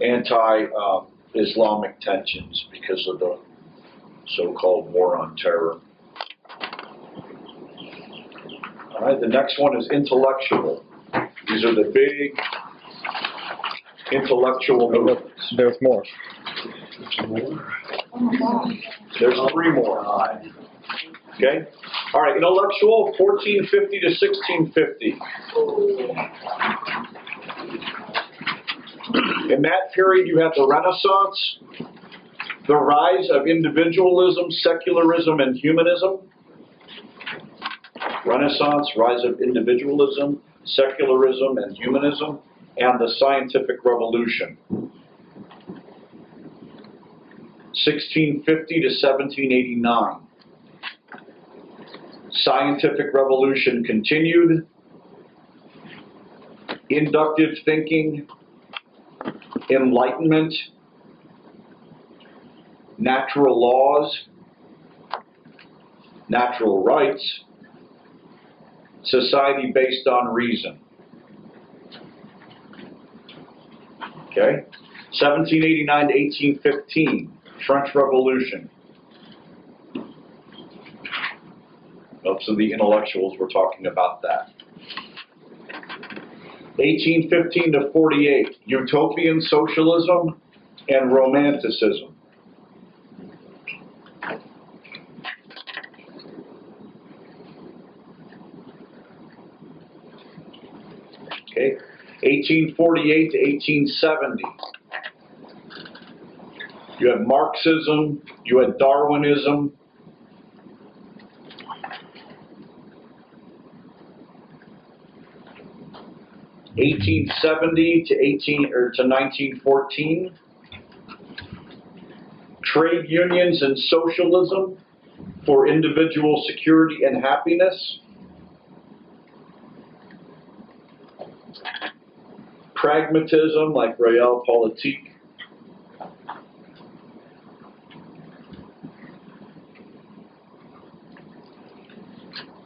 anti-Islamic tensions because of the so-called war on terror. All right, the next one is intellectual. These are the big intellectual movements. There's more. There's three more. Okay? All right, intellectual, 1450 to 1650. In that period, you have the Renaissance, the rise of individualism, secularism, and humanism. Renaissance, rise of individualism, secularism, and humanism, and the scientific revolution. 1650 to 1789. Scientific revolution continued. inductive thinking, enlightenment, natural laws, natural rights, society based on reason. Okay? 1789 to 1815, French Revolution. Most of the intellectuals were talking about that. 1815 to 48, utopian socialism and romanticism. Okay, 1848 to 1870. You had Marxism, you had Darwinism. (1870 to 1914), trade unions and socialism for individual security and happiness. Pragmatism like realpolitik.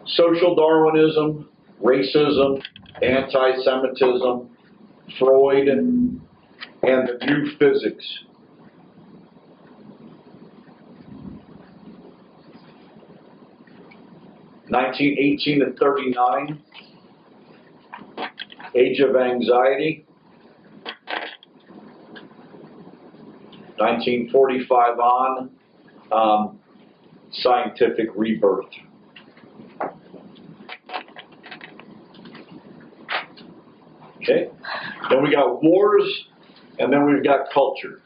Social Darwinism, racism, anti-Semitism, Freud, and the new physics. (1918 to 39), Age of Anxiety. 1945 on, scientific rebirth. Okay, then we got wars, and then we've got culture.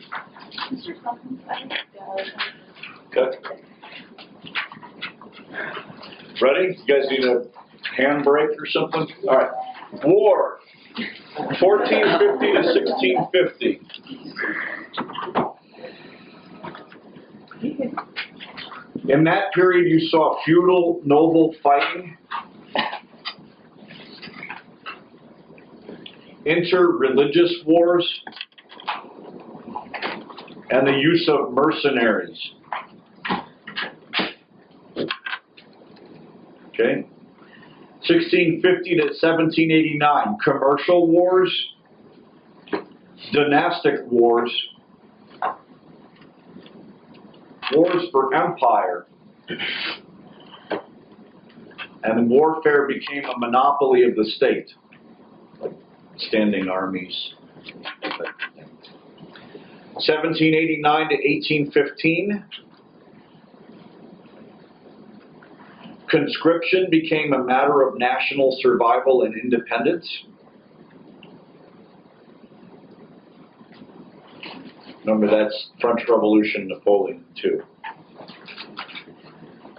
Mr. Clemens, Okay. Ready? You guys need a handbrake or something? All right. War, 1450 to 1650. In that period, you saw feudal noble fighting, inter-religious wars, and the use of mercenaries. Okay? 1650 to 1789, commercial wars, dynastic wars, wars for empire, and warfare became a monopoly of the state, like standing armies. 1789 to 1815, conscription became a matter of national survival and independence. Remember, that's French Revolution, Napoleon, too.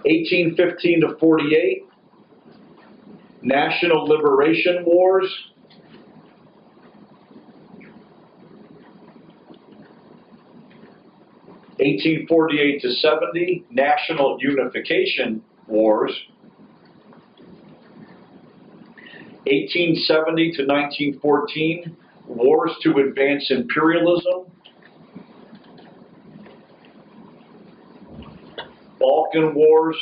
1815 to 48, National Liberation Wars. 1848 to 70, National Unification Wars. 1870 to 1914, Wars to advance imperialism. Balkan Wars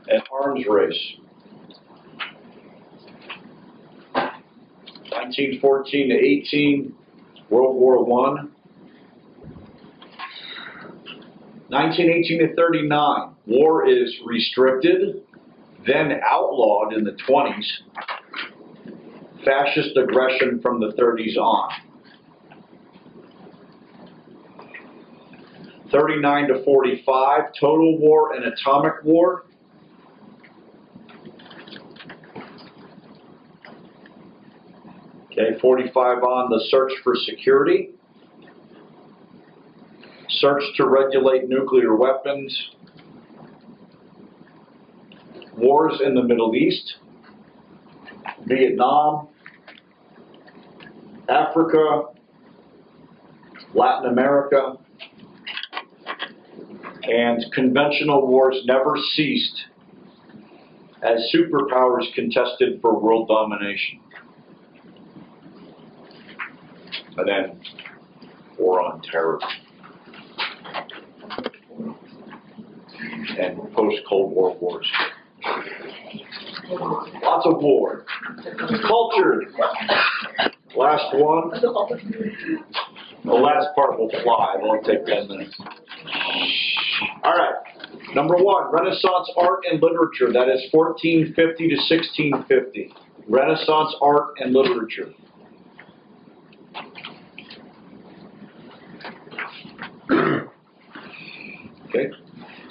and arms race. 1914 to 18, World War I. 1918 to 39, war is restricted, then outlawed in the 20s. Fascist aggression from the 30s on. 39 to 45, total war and atomic war. Okay, 45 on, the search for security. Search to regulate nuclear weapons. Wars in the Middle East. Vietnam. Africa. Latin America. And conventional wars never ceased as superpowers contested for world domination. And then War on Terror. And post-Cold War wars. Lots of war. Culture. Last one. The last part will fly. It won't take 10 minutes. All right. Number one, Renaissance art and literature. That is 1450 to 1650. Renaissance art and literature. Okay.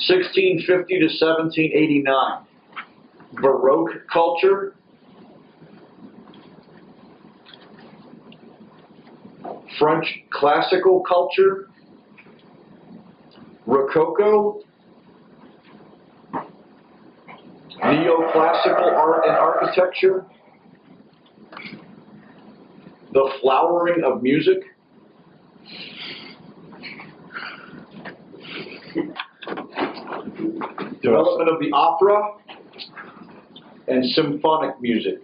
1650 to 1789. Baroque culture. French classical culture. Rococo. Neoclassical art and architecture. The flowering of music. Development of the opera and symphonic music.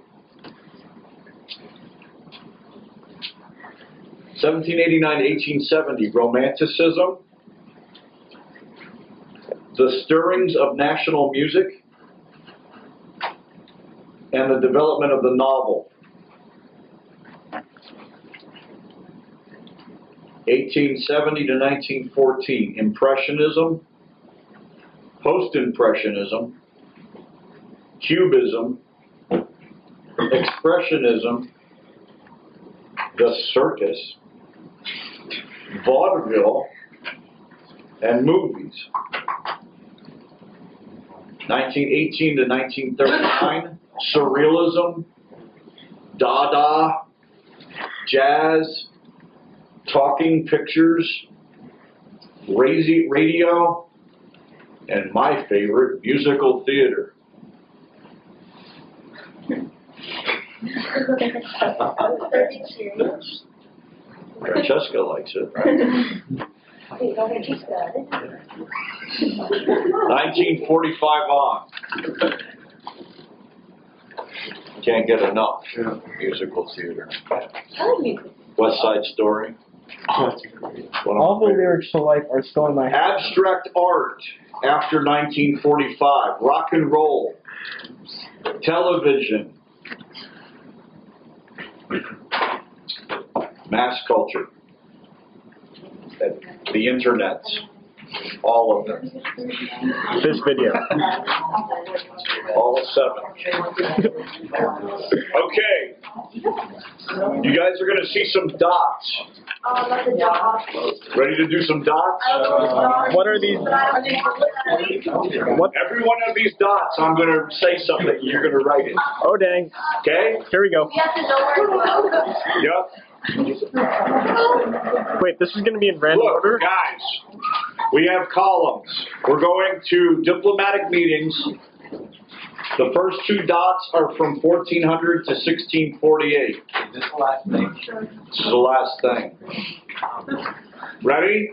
1789 to 1870, Romanticism. The stirrings of national music. And the development of the novel. 1870 to 1914, Impressionism, Post-Impressionism, Cubism, Expressionism, the circus, vaudeville, and movies. 1918 to 1939, Surrealism, Dada, Jazz, Talking pictures, radio, and my favorite, musical theater. Francesca likes it, right? 1945 on. Can't get enough musical theater. West Side Story. All the lyrics to life are still in my head. Abstract art after 1945. Rock and roll. Television. Mass culture. The internet. All of them. This video. All 7. Okay. You guys are going to see some dots. That's a dog. Ready to do some dots? What are these? What? Every one of these dots, I'm going to say something. You're going to write it. Oh, dang. Okay? Here we go. We have to know where to go. Yep. Wait, this is going to be in random Look, order? guys, we have columns. We're going to diplomatic meetings. The first 2 dots are from 1400 to 1648. Is this the last thing? This is the last thing. Ready?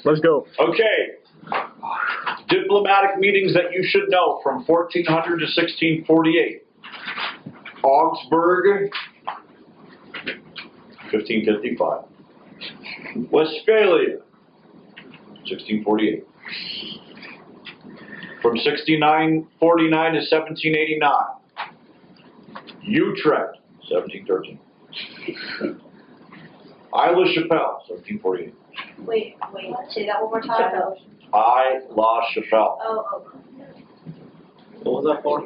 Let's go. Okay. Diplomatic meetings that you should know from 1400 to 1648. Augsburg, 1555. Westphalia, 1648. From 1649 to 1789. Utrecht, 1713. Aix-la-Chapelle, 1748. Wait, say that one more time. Aix-la-Chapelle. Oh. What was that for?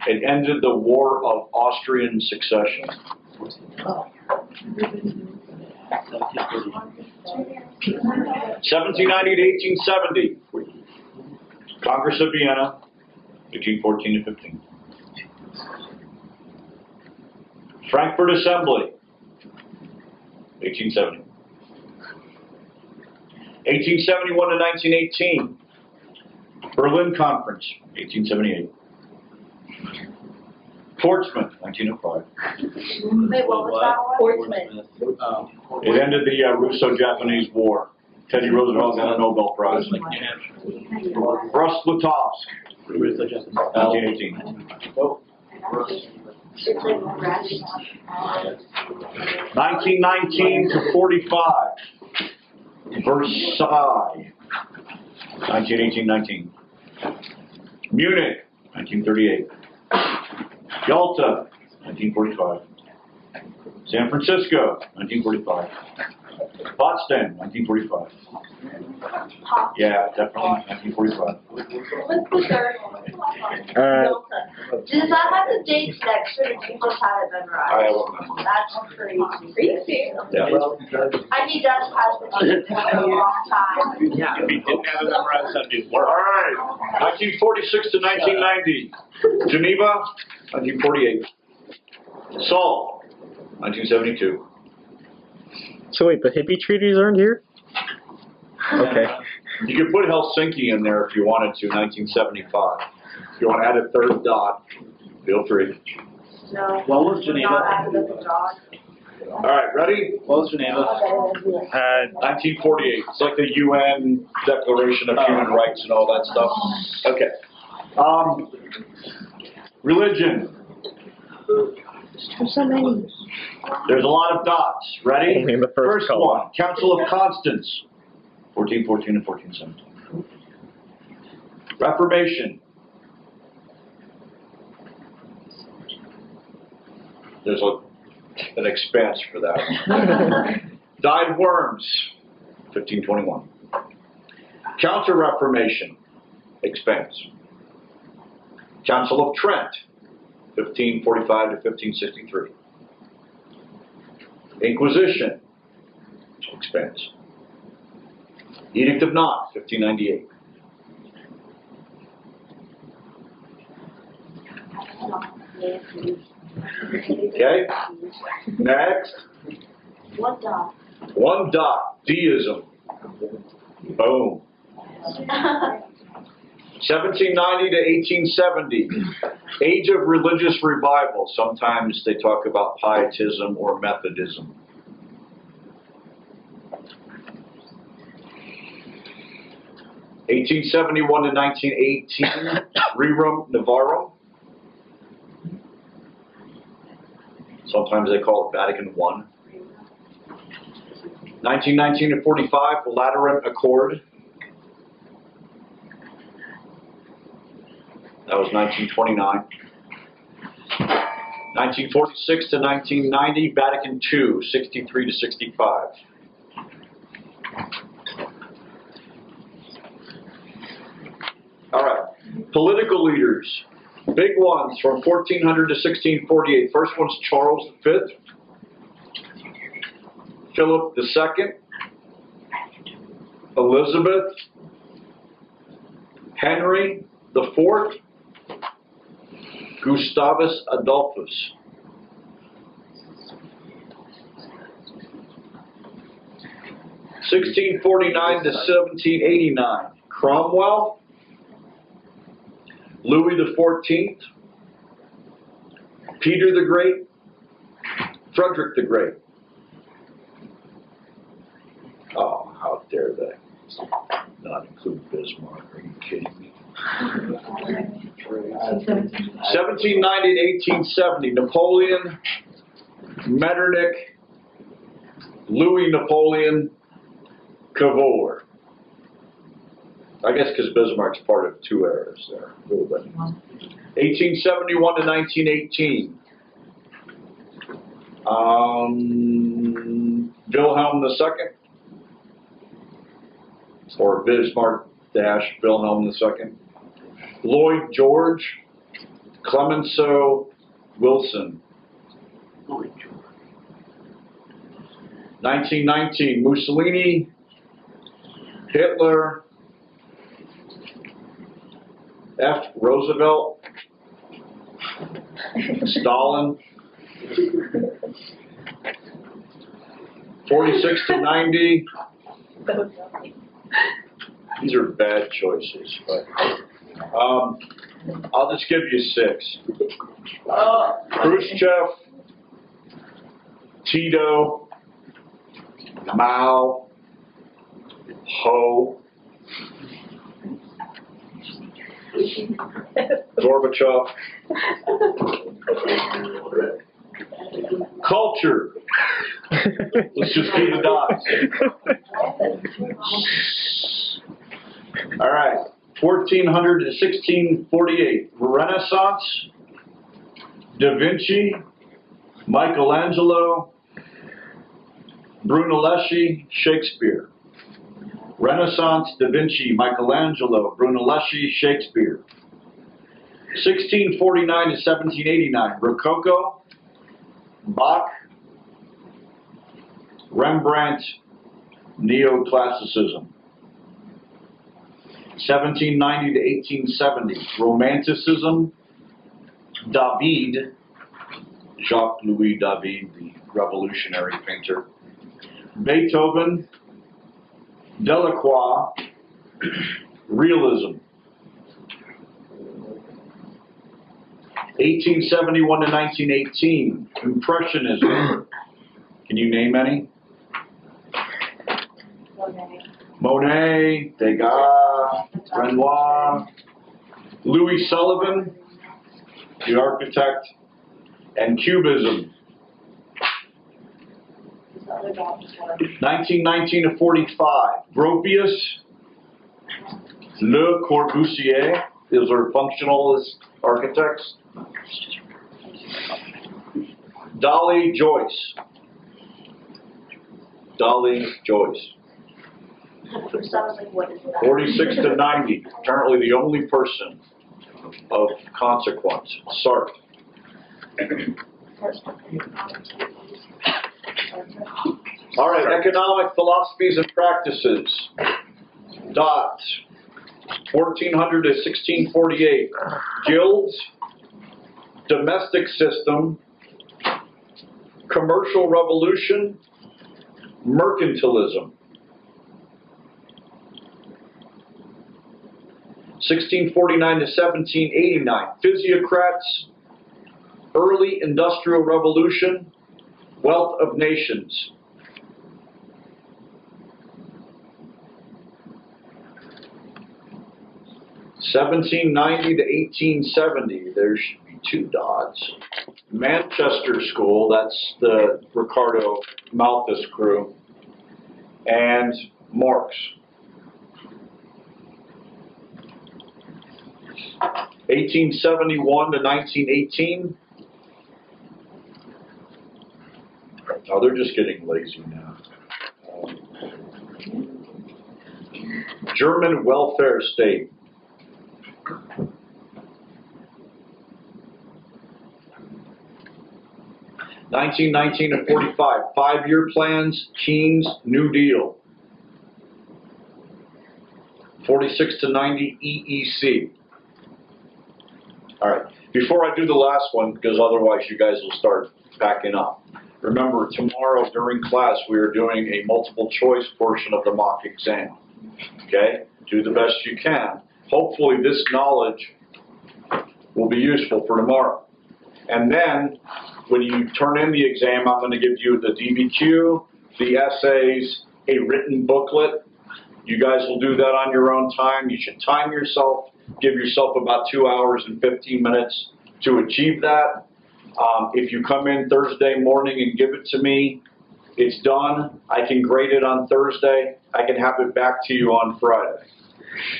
It ended the War of Austrian Succession. 1790 to 1870. Congress of Vienna, 1814 to 15. Frankfurt Assembly, 1870. 1871 to 1918. Berlin Conference, 1878. Portsmouth, 1905. Wait, what was that one? Portsmouth. It ended the Russo-Japanese War. Teddy Roosevelt got a Nobel Prize. Brest-Litovsk, 1918. It's like rest. 1919 to 45. Versailles. 1918-19. Munich. 1938. Yalta. 1945. San Francisco. 1945. Potsdam. 1945. Yeah, definitely 1945. What's the third one? Does that have the dates next to it, or do you just have it memorized? I have it. That's crazy. Crazy. Yeah. I need that to pass the teacher for a long time. Yeah. If he didn't have it memorized, that'd be All right. 1946 to 1990. Geneva. 1948. Seoul. 1972. So wait, the hippie treaties aren't here? Okay. You could put Helsinki in there if you wanted to, 1975. If you want to add a third dot, feel free. No. What was Geneva? Not after the dog. All right, ready? What was Geneva? 1948. It's like the UN Declaration of Human Rights and all that stuff. Okay. Religion. There's so many. There's a lot of dots. Ready? Only in the first column. one, Council of Constance. 1414 and 1417. Reformation. There's an expanse for that. Dyed worms. 1521. Counter-Reformation. Expanse. Council of Trent. 1545 to 1563. Inquisition. Expanse. Edict of Nantes, 1598. Okay. Next. What dog? One dot. Deism. Boom. 1790 to 1870. Age of religious revival. Sometimes they talk about pietism or Methodism. (1871 to 1918), Rerum Novarum. Sometimes they call it Vatican I. 1919 to 45, Lateran Accord. That was 1929. 1946 to 1990, Vatican II, 63 to 65. All right, political leaders. Big ones from 1400 to 1648. First one's Charles V, Philip II, Elizabeth, Henry IV, Gustavus Adolphus. (1649 to 1789), Cromwell, Louis XIV, Peter the Great, Frederick the Great. Oh, how dare they not include Bismarck? Are you kidding me? 1790 to 1870, Napoleon, Metternich, Louis Napoleon, Cavour. I guess because Bismarck's part of two eras there, a little bit. 1871 to 1918. Wilhelm II, or Bismarck-Wilhelm II. Lloyd George, Clemens Wilson. 1919, Mussolini, Hitler, F. Roosevelt, Stalin. 46 to 90. These are bad choices, but I'll just give you 6. Khrushchev, Tito, Mao, Ho, Gorbachev. Culture. Let's just do the dots. All right. 1400 to 1648. Renaissance. Da Vinci. Michelangelo. Brunelleschi. Shakespeare. Renaissance, Da Vinci, Michelangelo, Brunelleschi, Shakespeare. 1649 to 1789. Rococo. Bach. Rembrandt, Neoclassicism. 1790 to 1870, Romanticism, David, Jacques-Louis David, the revolutionary painter, Beethoven, Delacroix, Realism. 1871 to 1918, Impressionism. Can you name any? Monet, Degas, Renoir, Louis Sullivan, the architect, and Cubism. 1919 to 45, Gropius, Le Corbusier, those are functionalist architects. Dolly Joyce. Dolly Joyce. First I was like, what is that? 46 to 90, apparently the only person of consequence. Sartre. All right, economic philosophies and practices. Dot. 1400 to 1648. Guilds. Domestic system. Commercial revolution. Mercantilism. 1649 to 1789, physiocrats, early industrial revolution, wealth of nations. 1790 to 1870, there should be two dots. Manchester School, that's the Ricardo Malthus crew, and Marx. 1871 to 1918. Oh, they're just getting lazy now. German welfare state. (1919 to 45). 5-year plans. Keynes New Deal. 46 to 90. EEC. All right, before I do the last one, because otherwise you guys will start backing up. Remember, tomorrow during class we are doing a multiple choice portion of the mock exam. Okay? Do the best you can. Hopefully this knowledge will be useful for tomorrow. And then, when you turn in the exam, I'm going to give you the DBQ, the essays, a written booklet. You guys will do that on your own time. You should time yourself. Give yourself about 2 hours and 15 minutes to achieve that. If you come in Thursday morning and give it to me, it's done. I can grade it on Thursday. I can have it back to you on Friday.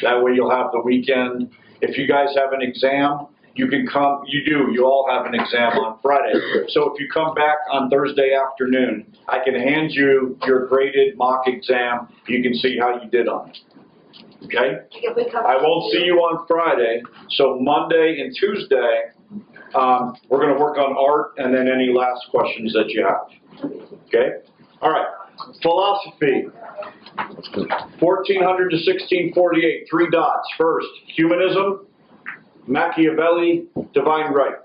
That way you'll have the weekend. If you guys have an exam, you can come. You all have an exam on Friday. So if you come back on Thursday afternoon, I can hand you your graded mock exam. You can see how you did on it. Okay? I won't see you on Friday, so Monday and Tuesday, we're going to work on art and then any last questions that you have. Okay? All right. Philosophy. 1400 to 1648. 3 dots. First, humanism, Machiavelli, divine right.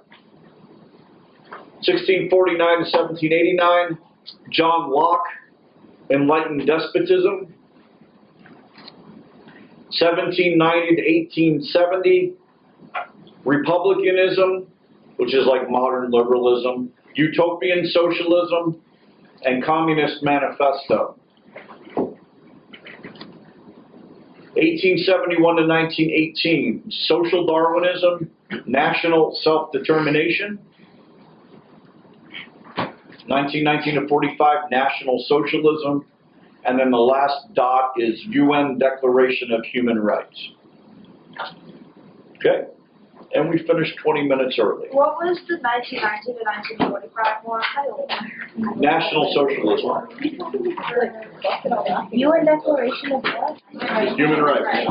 1649 to 1789. John Locke, enlightened despotism. 1790 to 1870, republicanism, which is like modern liberalism, utopian socialism, and communist manifesto. 1871 to 1918, social Darwinism, national self-determination. 1919 to 45, national socialism. And then the last dot is UN Declaration of Human Rights. Okay? And we finished 20 minutes early. What was the 1919 to 1945 more title? National socialism. UN Declaration of what? Human rights.